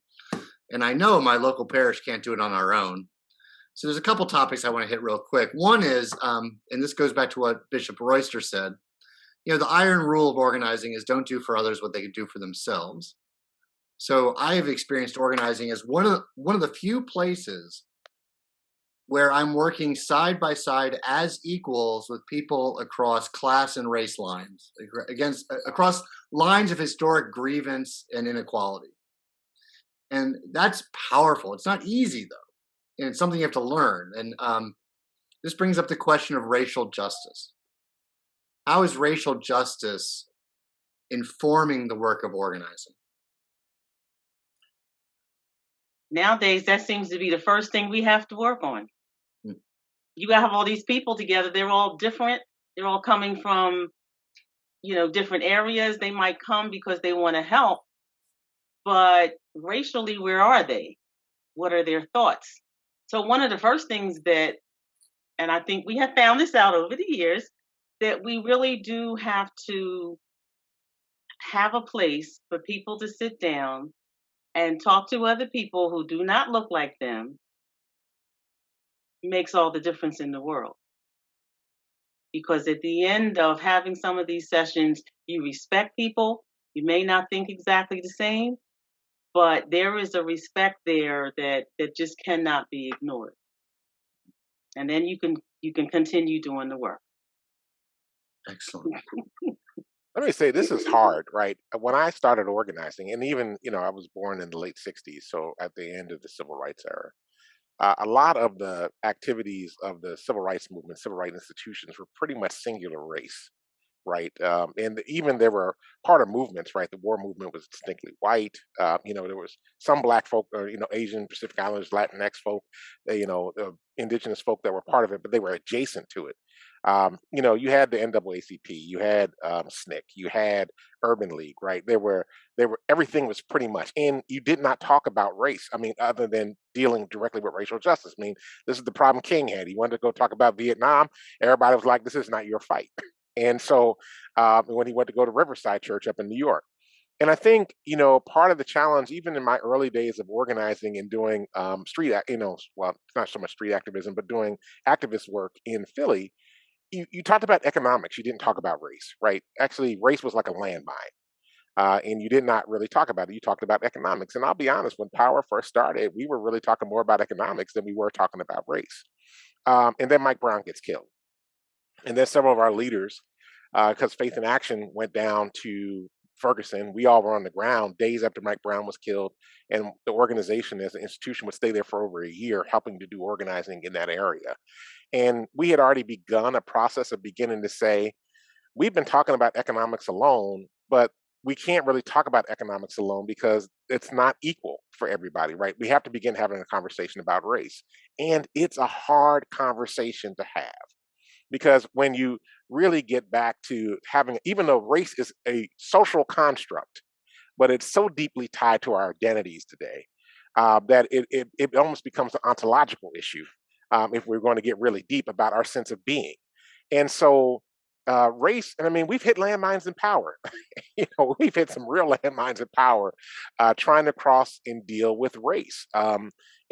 And I know my local parish can't do it on our own. So there's a couple topics I want to hit real quick. One is, and this goes back to what Bishop Royster said, the iron rule of organizing is don't do for others what they can do for themselves. So I have experienced organizing as one of the few places where I'm working side by side as equals with people across class and race lines, across lines of historic grievance and inequality. And that's powerful. It's not easy, though. And it's something you have to learn. And this brings up the question of racial justice. How is racial justice informing the work of organizing? Nowadays, that seems to be the first thing we have to work on. You have all these people together. They're all different. They're all coming from, different areas. They might come because they want to help. But racially, where are they? What are their thoughts? So one of the first things that, and I think we have found this out over the years, that we really do have to have a place for people to sit down and talk to other people who do not look like them, makes all the difference in the world. Because at the end of having some of these sessions, you respect people. You may not think exactly the same, but there is a respect there that just cannot be ignored. And then you can continue doing the work. Excellent. Let me say, this is hard, right? When I started organizing, and even, I was born in the late 60s, so at the end of the civil rights era, a lot of the activities of the civil rights movement, civil rights institutions were pretty much singular race, right? And even there were part of movements, right? The war movement was distinctly white. There was some black folk, or Asian, Pacific Islanders, Latinx folk, indigenous folk that were part of it, but they were adjacent to it. You had the NAACP, you had SNCC, you had Urban League, right? Everything was pretty much, and you did not talk about race. Other than dealing directly with racial justice. This is the problem King had. He wanted to go talk about Vietnam. Everybody was like, "This is not your fight." And so when he went to go to Riverside Church up in New York. And I think, part of the challenge, even in my early days of organizing and doing well, it's not so much street activism, but doing activist work in Philly, you talked about economics. You didn't talk about race, right? Actually, race was like a landmine. And you did not really talk about it. You talked about economics. And I'll be honest, when Power first started, we were really talking more about economics than we were talking about race. And then Mike Brown gets killed. And then several of our leaders, because Faith in Action went down to Ferguson, we all were on the ground days after Mike Brown was killed. And the organization as an institution would stay there for over a year, helping to do organizing in that area. And we had already begun a process of beginning to say, we've been talking about economics alone, but we can't really talk about economics alone because it's not equal for everybody, right? We have to begin having a conversation about race. And it's a hard conversation to have because when you really get back to having, even though race is a social construct, but it's so deeply tied to our identities today that it almost becomes an ontological issue if we're going to get really deep about our sense of being. And so, race, and I mean, we've hit landmines in power. We've hit some real landmines in power trying to cross and deal with race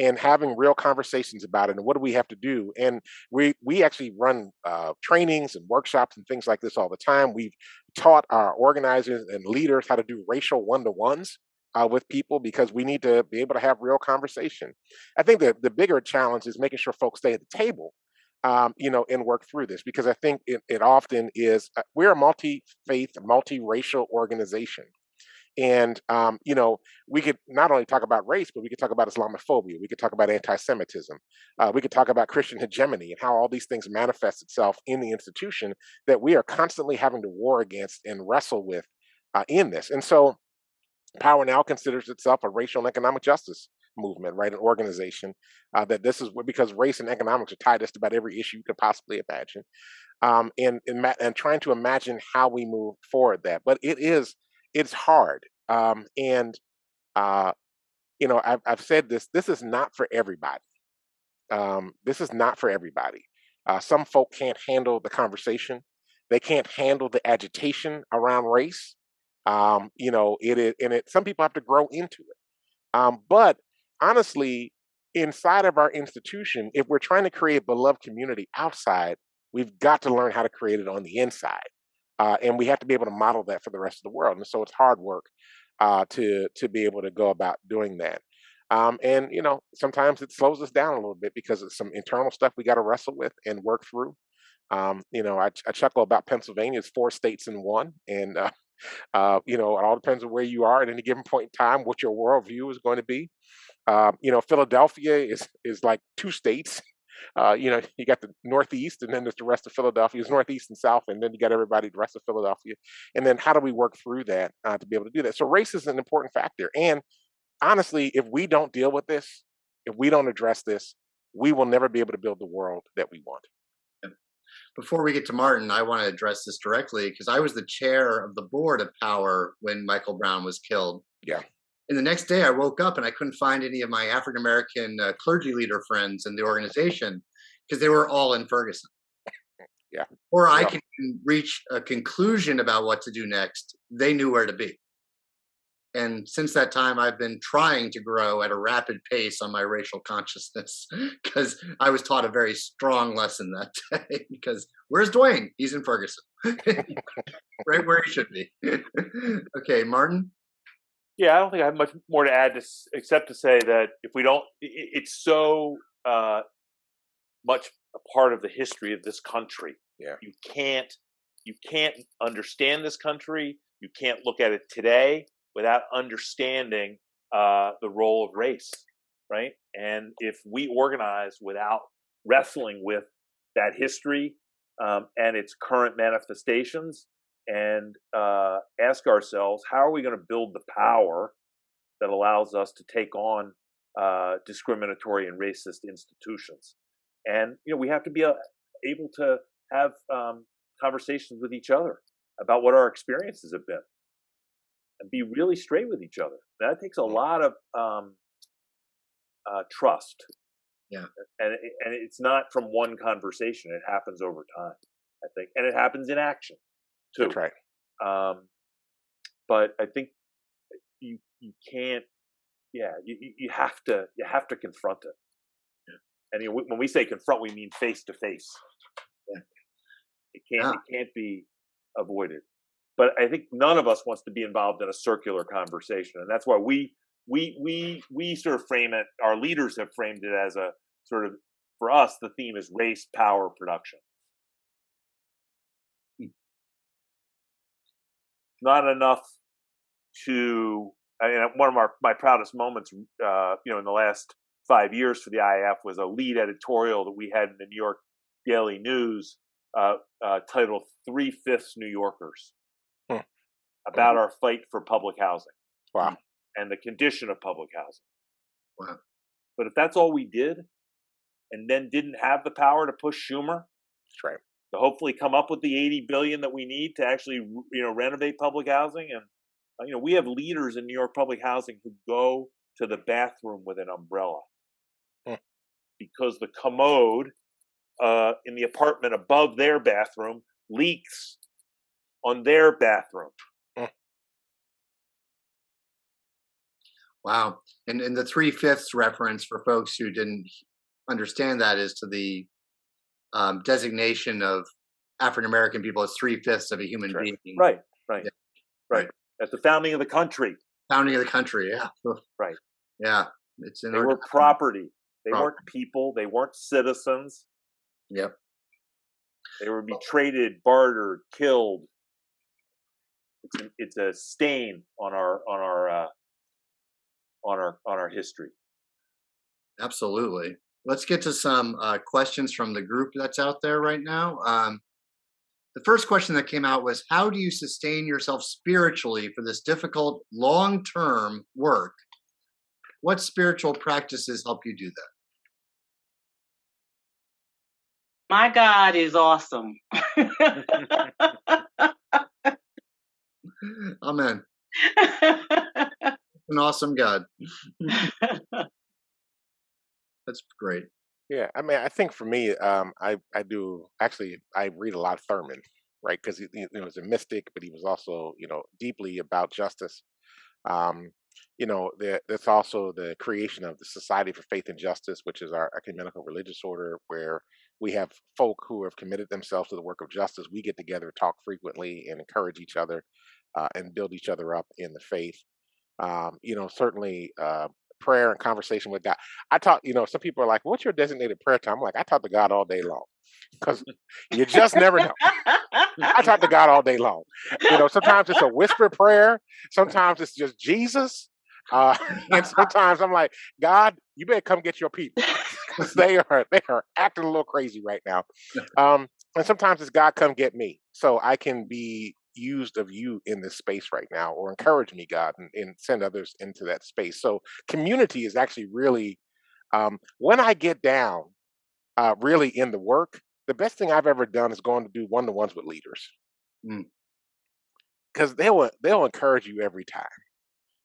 and having real conversations about it. And what do we have to do? And we actually run trainings and workshops and things like this all the time. We've taught our organizers and leaders how to do racial one-to-ones with people because we need to be able to have real conversation. I think that the bigger challenge is making sure folks stay at the table and work through this because I think it often is. We're a multi-faith, multi-racial organization, and we could not only talk about race, but we could talk about Islamophobia. We could talk about anti-Semitism. We could talk about Christian hegemony and how all these things manifest itself in the institution that we are constantly having to war against and wrestle with in this. And so, Power now considers itself a racial and economic justice movement, right? An organization that this is because race and economics are tied to just about every issue you could possibly imagine, and trying to imagine how we move forward that. But it's hard, and I've said this. This is not for everybody. This is not for everybody. Some folk can't handle the conversation. They can't handle the agitation around race. It is, and some people have to grow into it. But honestly, inside of our institution, if we're trying to create a beloved community outside, we've got to learn how to create it on the inside, and we have to be able to model that for the rest of the world. And so it's hard work to be able to go about doing that. And sometimes it slows us down a little bit because of some internal stuff we got to wrestle with and work through. I chuckle about Pennsylvania's 4 states in one, and it all depends on where you are at any given point in time, what your worldview is going to be. Philadelphia is like 2 states. You got the Northeast, and then there's the rest of Philadelphia. It's Northeast and South, and then you got everybody, the rest of Philadelphia. And then how do we work through that to be able to do that? So race is an important factor. And honestly, if we don't deal with this, if we don't address this, we will never be able to build the world that we want. Before we get to Martin, I want to address this directly because I was the chair of the board of Power when Michael Brown was killed. Yeah. And the next day I woke up and I couldn't find any of my African American clergy leader friends in the organization because they were all in Ferguson. Yeah. Or I could reach a conclusion about what to do next. They knew where to be. And since that time, I've been trying to grow at a rapid pace on my racial consciousness because I was taught a very strong lesson that day. Because where's Dwayne? He's in Ferguson, right where he should be. Okay, Martin? Yeah, I don't think I have much more to add except to say that if we don't, it's so much a part of the history of this country. Yeah. You can't understand this country. You can't look at it today without understanding the role of race, right? And if we organize without wrestling with that history and its current manifestations, and ask ourselves, how are we going to build the power that allows us to take on discriminatory and racist institutions? And we have to be able to have conversations with each other about what our experiences have been, and be really straight with each other. That takes a lot of trust. Yeah, and it's not from one conversation. It happens over time, I think, and it happens in action too. That's right. But I think you can't. Yeah, you have to confront it. Yeah. And when we say confront, we mean face to face. It can't be avoided. But I think none of us wants to be involved in a circular conversation, and that's why we sort of frame it. Our leaders have framed it as a sort of, for us, the theme is race, power, production. Not enough to. One of my proudest moments, in the last 5 years for the IAF was a lead editorial that we had in the New York Daily News titled "3/5 New Yorkers." about our fight for public housing Wow. and the condition of public housing. Wow. But if that's all we did, and then didn't have the power to push Schumer That's right. to hopefully come up with the $80 billion that we need to actually, renovate public housing, and we have leaders in New York public housing who go to the bathroom with an umbrella because the commode in the apartment above their bathroom leaks on their bathroom. Wow. And the 3/5 reference for folks who didn't understand that is to the designation of African American people as 3/5 of a human being. Right. Yeah. Right. At the founding of the country. Founding of the country. Yeah. Right. Yeah. It's in They our were property. They Property. weren't people. They weren't citizens. Yep. They were be traded, bartered, killed. It's a stain on our history. Absolutely. Let's get to some questions from the group that's out there right now. The first question that came out was, how do you sustain yourself spiritually for this difficult long-term work? What spiritual practices help you do that? My God is awesome. Amen. An awesome God. That's great. Yeah, I mean, I think for me, I do actually. I read a lot of Thurman, right? Because he was a mystic, but he was also, deeply about justice. Um, there's also the creation of the Society for Faith and Justice, which is our ecumenical religious order, where we have folk who have committed themselves to the work of justice. We get together, talk frequently, and encourage each other, and build each other up in the faith. Certainly prayer and conversation with God. I talk, some people are like, what's your designated prayer time? I'm like, I talk to God all day long because you just never know. I talk to God all day long. Sometimes it's a whisper prayer. Sometimes it's just Jesus. And sometimes I'm like, God, you better come get your people because they are acting a little crazy right now. And sometimes it's God, come get me, so I can be used of you in this space right now, or encourage me, God, and send others into that space. So community is actually really, when I get down, really in the work, the best thing I've ever done is going to do one-to-ones with leaders, because they'll encourage you every time.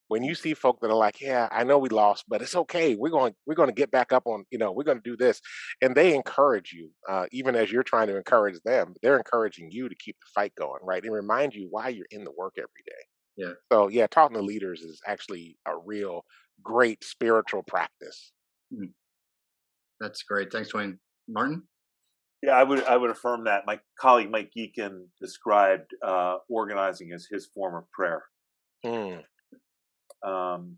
When you see folk that are like, yeah, I know we lost, but it's okay. We're going to get back up on, we're going to do this. And they encourage you, even as you're trying to encourage them, they're encouraging you to keep the fight going, right? And remind you why you're in the work every day. Yeah. So yeah, talking to leaders is actually a real great spiritual practice. That's great. Thanks, Dwayne. Martin? Yeah, I would affirm that. My colleague Mike Geekin described organizing as his form of prayer. And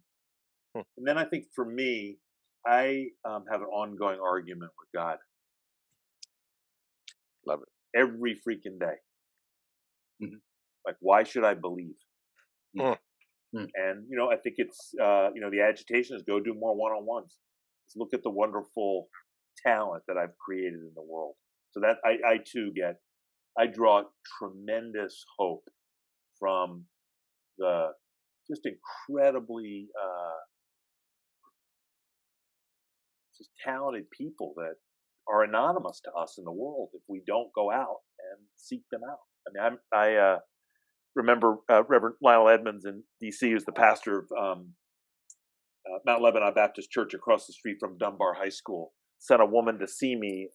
then I think for me, I have an ongoing argument with God. Love it. Every freaking day. Like, why should I believe? And, I think it's, the agitation is go do more one-on-ones. Let's look at the wonderful talent that I've created in the world. So that I too I draw tremendous hope from the just incredibly just talented people that are anonymous to us in the world if we don't go out and seek them out. I mean, I remember Reverend Lionel Edmonds in D.C., who's the pastor of Mount Lebanon Baptist Church across the street from Dunbar High School, sent a woman to see me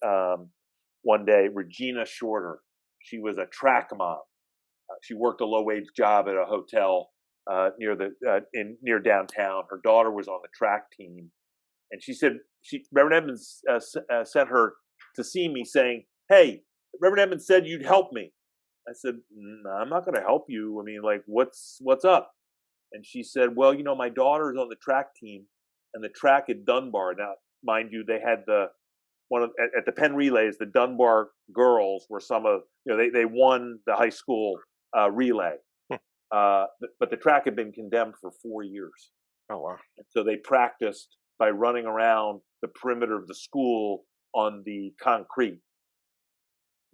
one day, Regina Shorter. She was a track mom. She worked a low-wage job at a hotel near downtown. Her daughter was on the track team, and she said Reverend Edmonds sent her to see me, saying, "Hey, Reverend Edmonds said you'd help me." I said, "I'm not going to help you. I mean, like, what's up?" And she said, "Well, my daughter's on the track team, and the track at Dunbar. Now, mind you, they had at the Penn Relays, the Dunbar girls were some of, they won the high school relay. But the track had been condemned for 4 years. Oh, wow. And so they practiced by running around the perimeter of the school on the concrete."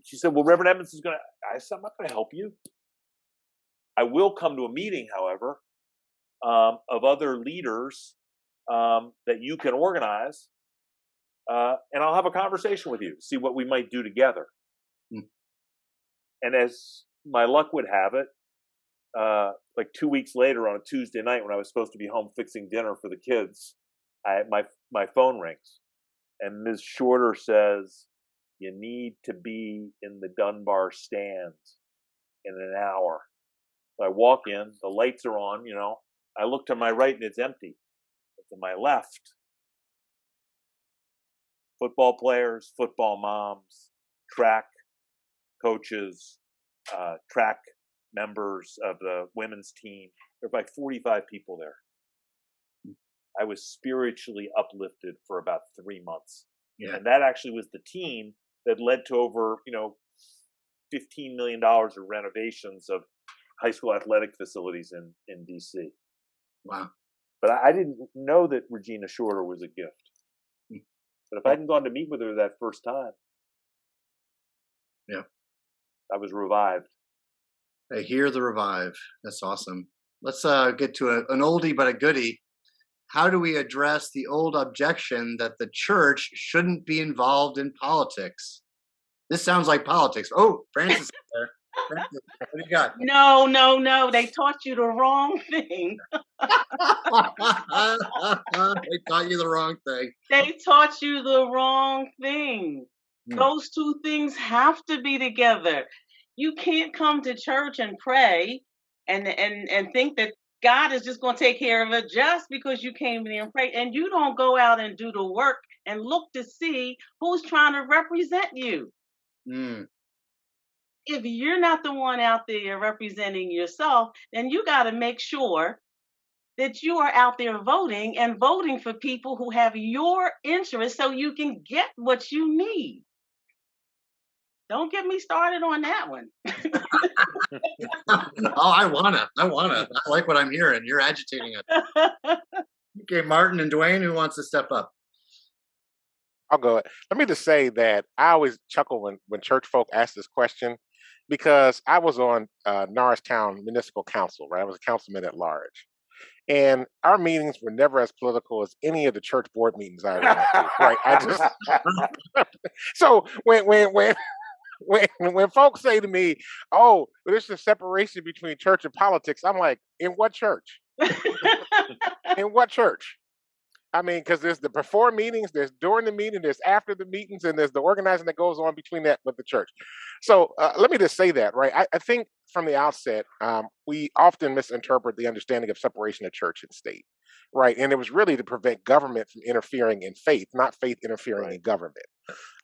She said, "Well, Reverend Edmonds is going to," I said, "I'm not going to help you. I will come to a meeting, however, of other leaders that you can organize, and I'll have a conversation with you, see what we might do together. Mm. And as my luck would have it, like 2 weeks later on a Tuesday night when I was supposed to be home fixing dinner for the kids, my phone rings, and Ms. Shorter says, "You need to be in the Dunbar stands in an hour." So I walk in, the lights are on, I look to my right and it's empty. To my left, football players, football moms, track coaches, track members of the women's team. There were like 45 people there. I was spiritually uplifted for about 3 months. Yeah. And that actually was the team that led to over, $15 million of renovations of high school athletic facilities in DC. Wow. But I didn't know that Regina Shorter was a gift. Mm. But if I hadn't gone to meet with her that first time, yeah, I was revived. I hear the revive. That's awesome. Let's get to an oldie but a goodie. How do we address the old objection that the church shouldn't be involved in politics? This sounds like politics. Oh, Francis is there. Francis, what do you got? No. They taught you the wrong thing. They taught you the wrong thing. They taught you the wrong thing. Those two things have to be together. You can't come to church and pray and think that God is just going to take care of it just because you came in and prayed, and you don't go out and do the work and look to see who's trying to represent you. Mm. If you're not the one out there representing yourself, then you got to make sure that you are out there voting and voting for people who have your interest so you can get what you need. Don't get me started on that one. Oh, I wanna. I like what I'm hearing. You're agitating it. Okay, Martin and Dwayne, who wants to step up? I'll go. Let me just say that I always chuckle when church folk ask this question, because I was on Norristown Municipal Council, right? I was a councilman at large. And our meetings were never as political as any of the church board meetings I ever went to, right? So when folks say to me, "Oh, there's a separation between church and politics," I'm like, "In what church? In what church?" I mean, because there's the before meetings, there's during the meeting, there's after the meetings, and there's the organizing that goes on between that with the church. So let me just say that, right? I think from the outset, we often misinterpret the understanding of separation of church and state, right? And it was really to prevent government from interfering in faith, not faith interfering in government.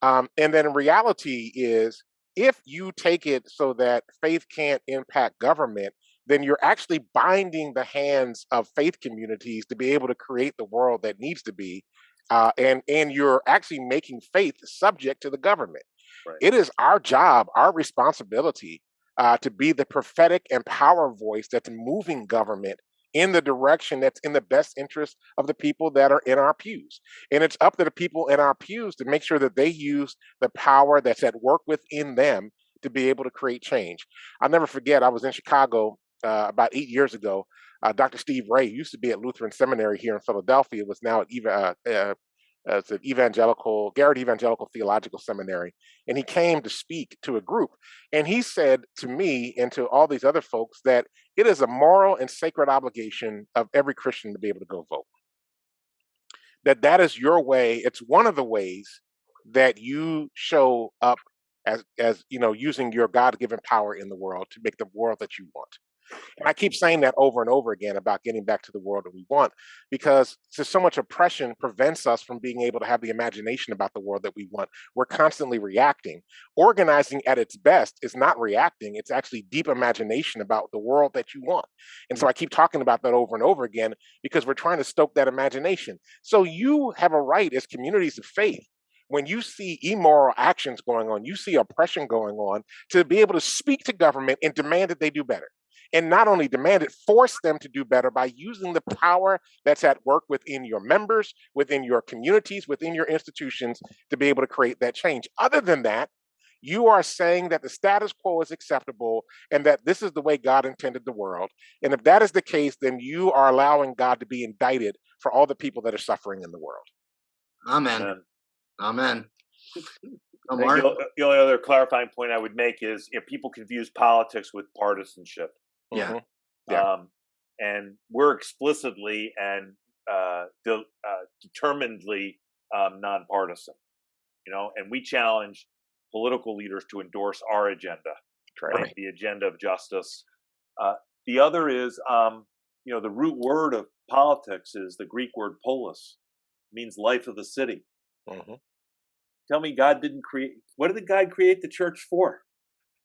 And then reality is, if you take it so that faith can't impact government, then you're actually binding the hands of faith communities to be able to create the world that needs to be, and you're actually making faith subject to the government. Right. It is our job, our responsibility, to be the prophetic and power voice that's moving government in the direction that's in the best interest of the people that are in our pews. And it's up to the people in our pews to make sure that they use the power that's at work within them to be able to create change. I'll never forget, I was in Chicago about 8 years ago. Dr. Steve Ray used to be at Lutheran Seminary here in Philadelphia, was now at it's an Garrett Evangelical Theological Seminary, and he came to speak to a group. And he said to me and to all these other folks that it is a moral and sacred obligation of every Christian to be able to go vote. That is your way. It's one of the ways that you show up as using your God-given power in the world to make the world that you want. And I keep saying that over and over again about getting back to the world that we want, because so much oppression prevents us from being able to have the imagination about the world that we want. We're constantly reacting. Organizing at its best is not reacting. It's actually deep imagination about the world that you want. And so I keep talking about that over and over again, because we're trying to stoke that imagination. So you have a right as communities of faith, when you see immoral actions going on, you see oppression going on, to be able to speak to government and demand that they do better. And not only demand it, force them to do better by using the power that's at work within your members, within your communities, within your institutions, to be able to create that change. Other than that, You are saying that the status quo is acceptable and that this is the way God intended the world. And if that is the case, then you are allowing God to be indicted for all the people that are suffering in the world. Amen. And Amen. Oh, the, Mark? the only other clarifying point I would make is, people confuse politics with partisanship. Yeah. Mhm. Yeah. And we're explicitly and determinedly nonpartisan, and we challenge political leaders to endorse our agenda, Right. the agenda of justice. The other is, the root word of politics is the Greek word polis, means life of the city. Mhm. Tell me, God didn't create. What did God create the church for?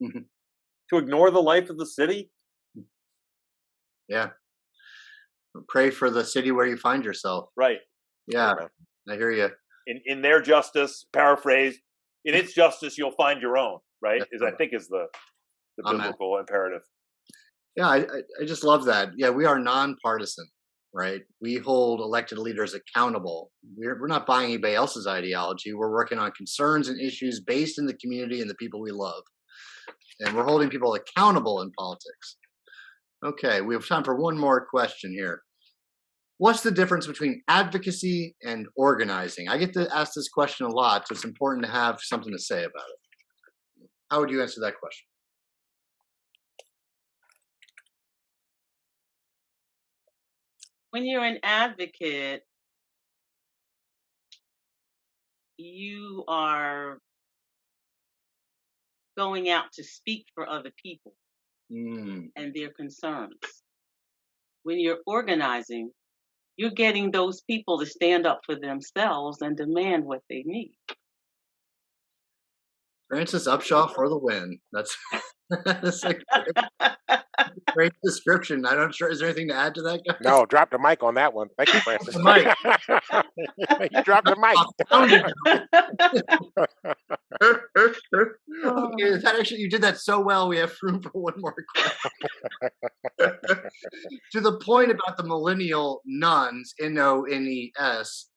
Mhm. To ignore the life of the city? Yeah. Pray for the city where you find yourself. Right. Yeah, Amen. I hear you. In their justice, paraphrase, in its justice you'll find your own. Right? Is I think is the Amen. biblical imperative. Yeah, I just love that. Yeah, we are nonpartisan, right? We hold elected leaders accountable. We're not buying anybody else's ideology. We're working on concerns and issues based in the community and the people we love. And we're holding people accountable in politics. Okay, we have time for one more question here. What's the difference between advocacy and organizing? I get to ask this question a lot, so it's important to have something to say about it. How would you answer that question? When you're an advocate, you are going out to speak for other people Mm. and their concerns. When you're organizing, you're getting those people to stand up for themselves and demand what they need. Francis Upshaw for the win. That's that's a great description. I'm not sure. Is there anything to add to that, guys? No, drop the mic on that one. Thank you, Francis. The mic. You dropped the mic. Founded. Okay, that actually you did that so well. We have room for one more question. To the point about the millennial nuns, NONES,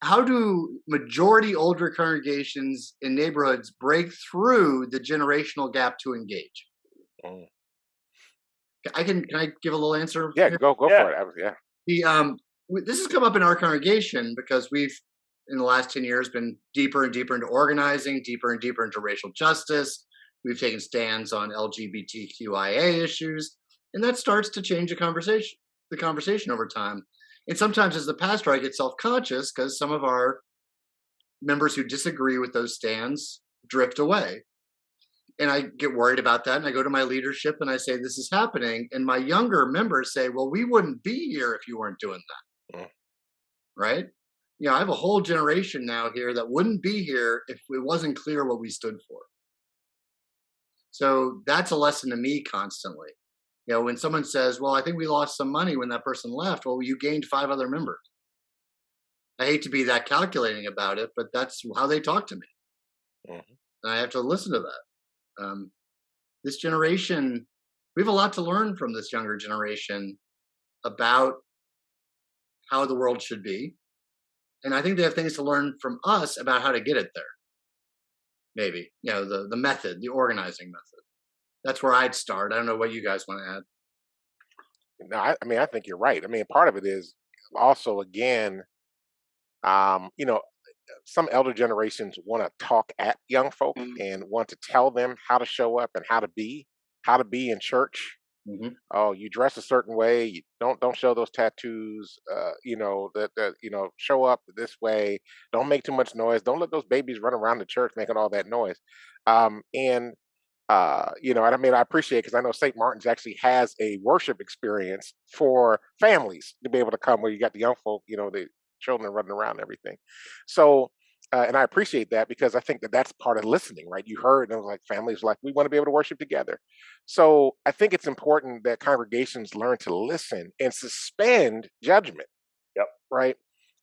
how do majority older congregations in neighborhoods break through the generational gap to engage? Mm. Can I give a little answer? Yeah, here? go Yeah. for it. Yeah. This has come up in our congregation because we've in the last 10 years been deeper and deeper into organizing, deeper and deeper into racial justice. We've taken stands on LGBTQIA issues, and that starts to change the conversation over time. And sometimes as the pastor, I get self-conscious because some of our members who disagree with those stands drift away. And I get worried about that. And I go to my leadership and I say, this is happening. And my younger members say, well, we wouldn't be here if you weren't doing that. Mm. Right? I have a whole generation now here that wouldn't be here if it wasn't clear what we stood for. So that's a lesson to me constantly. When someone says, well, I think we lost some money when that person left, well, you gained 5 other members. I hate to be that calculating about it, but that's how they talk to me. Mhm. And I have to listen to that. This generation, we have a lot to learn from this younger generation about how the world should be. And I think they have things to learn from us about how to get it there. Maybe, the method, the organizing method. That's where I'd start. I don't know what you guys want to add. No, I think you're right. I mean, part of it is also, again, some elder generations want to talk at young folk Mm. and want to tell them how to show up and how to be in church. Mm-hmm. Oh, you dress a certain way. You don't show those tattoos. Show up this way. Don't make too much noise. Don't let those babies run around the church making all that noise. And I appreciate, because I know St. Martin's actually has a worship experience for families to be able to come, where you got the young folk, the children running around and everything. So, and I appreciate that, because I think that that's part of listening, right? You heard, and it was like, families like, we want to be able to worship together. So I think it's important that congregations learn to listen and suspend judgment. Yep. Right.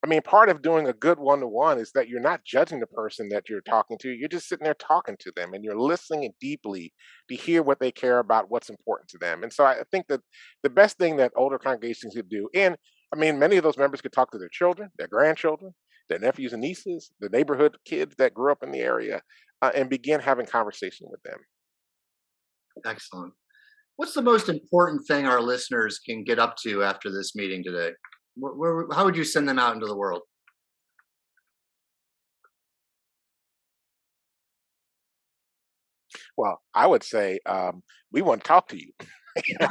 I mean, part of doing a good one-to-one is that you're not judging the person that you're talking to. You're just sitting there talking to them, and you're listening deeply to hear what they care about, what's important to them. And so I think that the best thing that older congregations could do, and I mean, many of those members could talk to their children, their grandchildren, their nephews and nieces, the neighborhood kids that grew up in the area. and begin having conversation with them. Excellent. What's the most important thing our listeners can get up to after this meeting today? How would you send them out into the world? Well, I would say we want to talk to you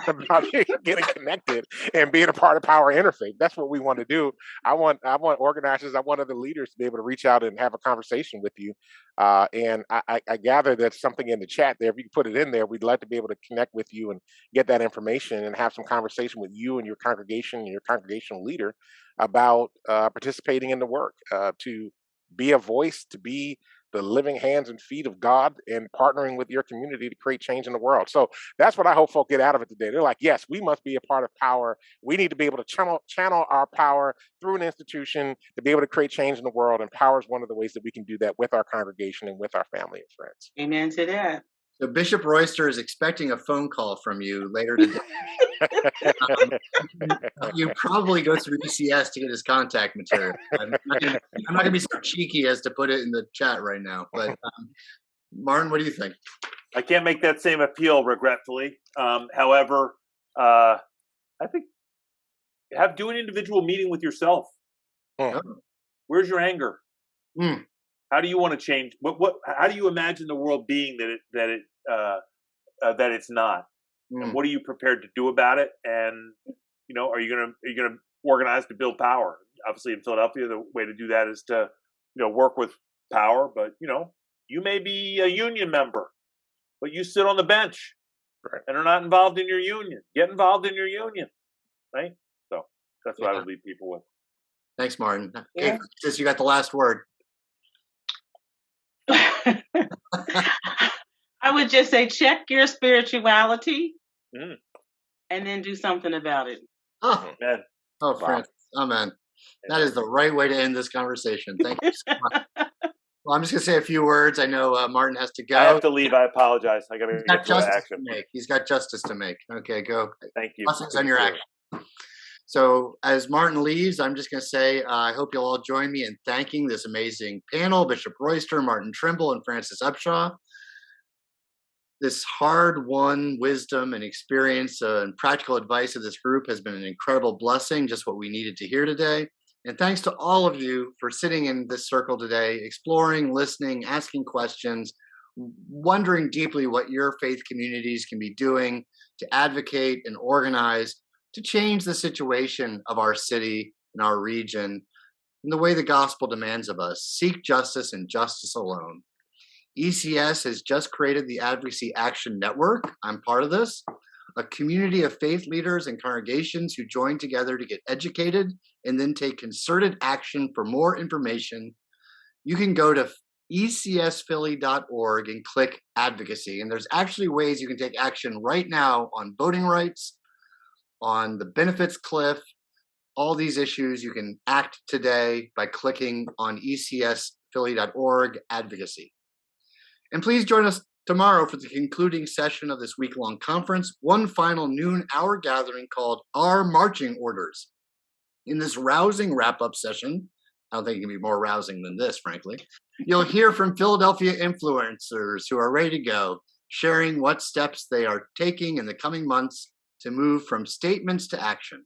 about getting connected and being a part of Power Interfaith. That's what we want to do. I want organizers, I want other leaders to be able to reach out and have a conversation with you. And I gather there's something in the chat there. If you can put it in there, we'd love to be able to connect with you and get that information and have some conversation with you and your congregation and your congregational leader about participating in the work, to be a voice, to be the living hands and feet of God, and partnering with your community to create change in the world. So that's what I hope folk get out of it today. They're like, yes, we must be a part of Power. We need to be able to channel our power through an institution to be able to create change in the world. And Power is one of the ways that we can do that with our congregation and with our family and friends. Amen to that. So Bishop Royster is expecting a phone call from you later today. You probably go through ECS to get his contact material. I'm not going to be so cheeky as to put it in the chat right now. But Martin, what do you think? I can't make that same appeal, regretfully. However, I think do an individual meeting with yourself. Oh. Where's your anger? Mm. How do you want to change? How do you imagine the world being that it's not? Mm. And what are you prepared to do about it? And are you gonna organize to build power? Obviously, in Philadelphia, the way to do that is to work with Power. But you may be a union member, but you sit on the bench, right, and are not involved in your union. Get involved in your union, right? So that's what I would leave people with. Thanks, Martin. Yeah. Okay, since you got the last word. I would just say check your spirituality and then do something about it. Oh, Amen. Oh, Francis. Amen. That is the right way to end this conversation. Thank you so much. Well, I'm just going to say a few words. I know Martin has to go. I have to leave. I apologize. I got to get to action. He's got justice to make. Okay, go. Thank you. Blessings on your action. So as Martin leaves, I'm just going to say I hope you'll all join me in thanking this amazing panel, Bishop Royster, Martin Trimble, and Francis Upshaw. This hard-won wisdom and experience and practical advice of this group has been an incredible blessing, just what we needed to hear today. And thanks to all of you for sitting in this circle today, exploring, listening, asking questions, wondering deeply what your faith communities can be doing to advocate and organize to change the situation of our city and our region in the way the gospel demands of us. Seek justice and justice alone. ECS has just created the Advocacy Action Network. I'm part of this, a community of faith leaders and congregations who join together to get educated and then take concerted action. For more information, you can go to ecsphilly.org and click Advocacy. And there's actually ways you can take action right now on voting rights, on the benefits cliff, all these issues. You can act today by clicking on ecsphilly.org Advocacy. And please join us tomorrow for the concluding session of this week-long conference, one final noon-hour gathering called Our Marching Orders. In this rousing wrap-up session, I don't think it can be more rousing than this, frankly, you'll hear from Philadelphia influencers who are ready to go, sharing what steps they are taking in the coming months to move from statements to action.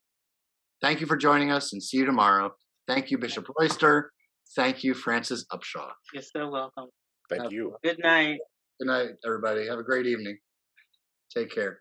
Thank you for joining us, and see you tomorrow. Thank you, Bishop Royster. Thank you, Francis Upshaw. You're so welcome. Thank you. Good night. Good night, everybody. Have a great evening. Take care.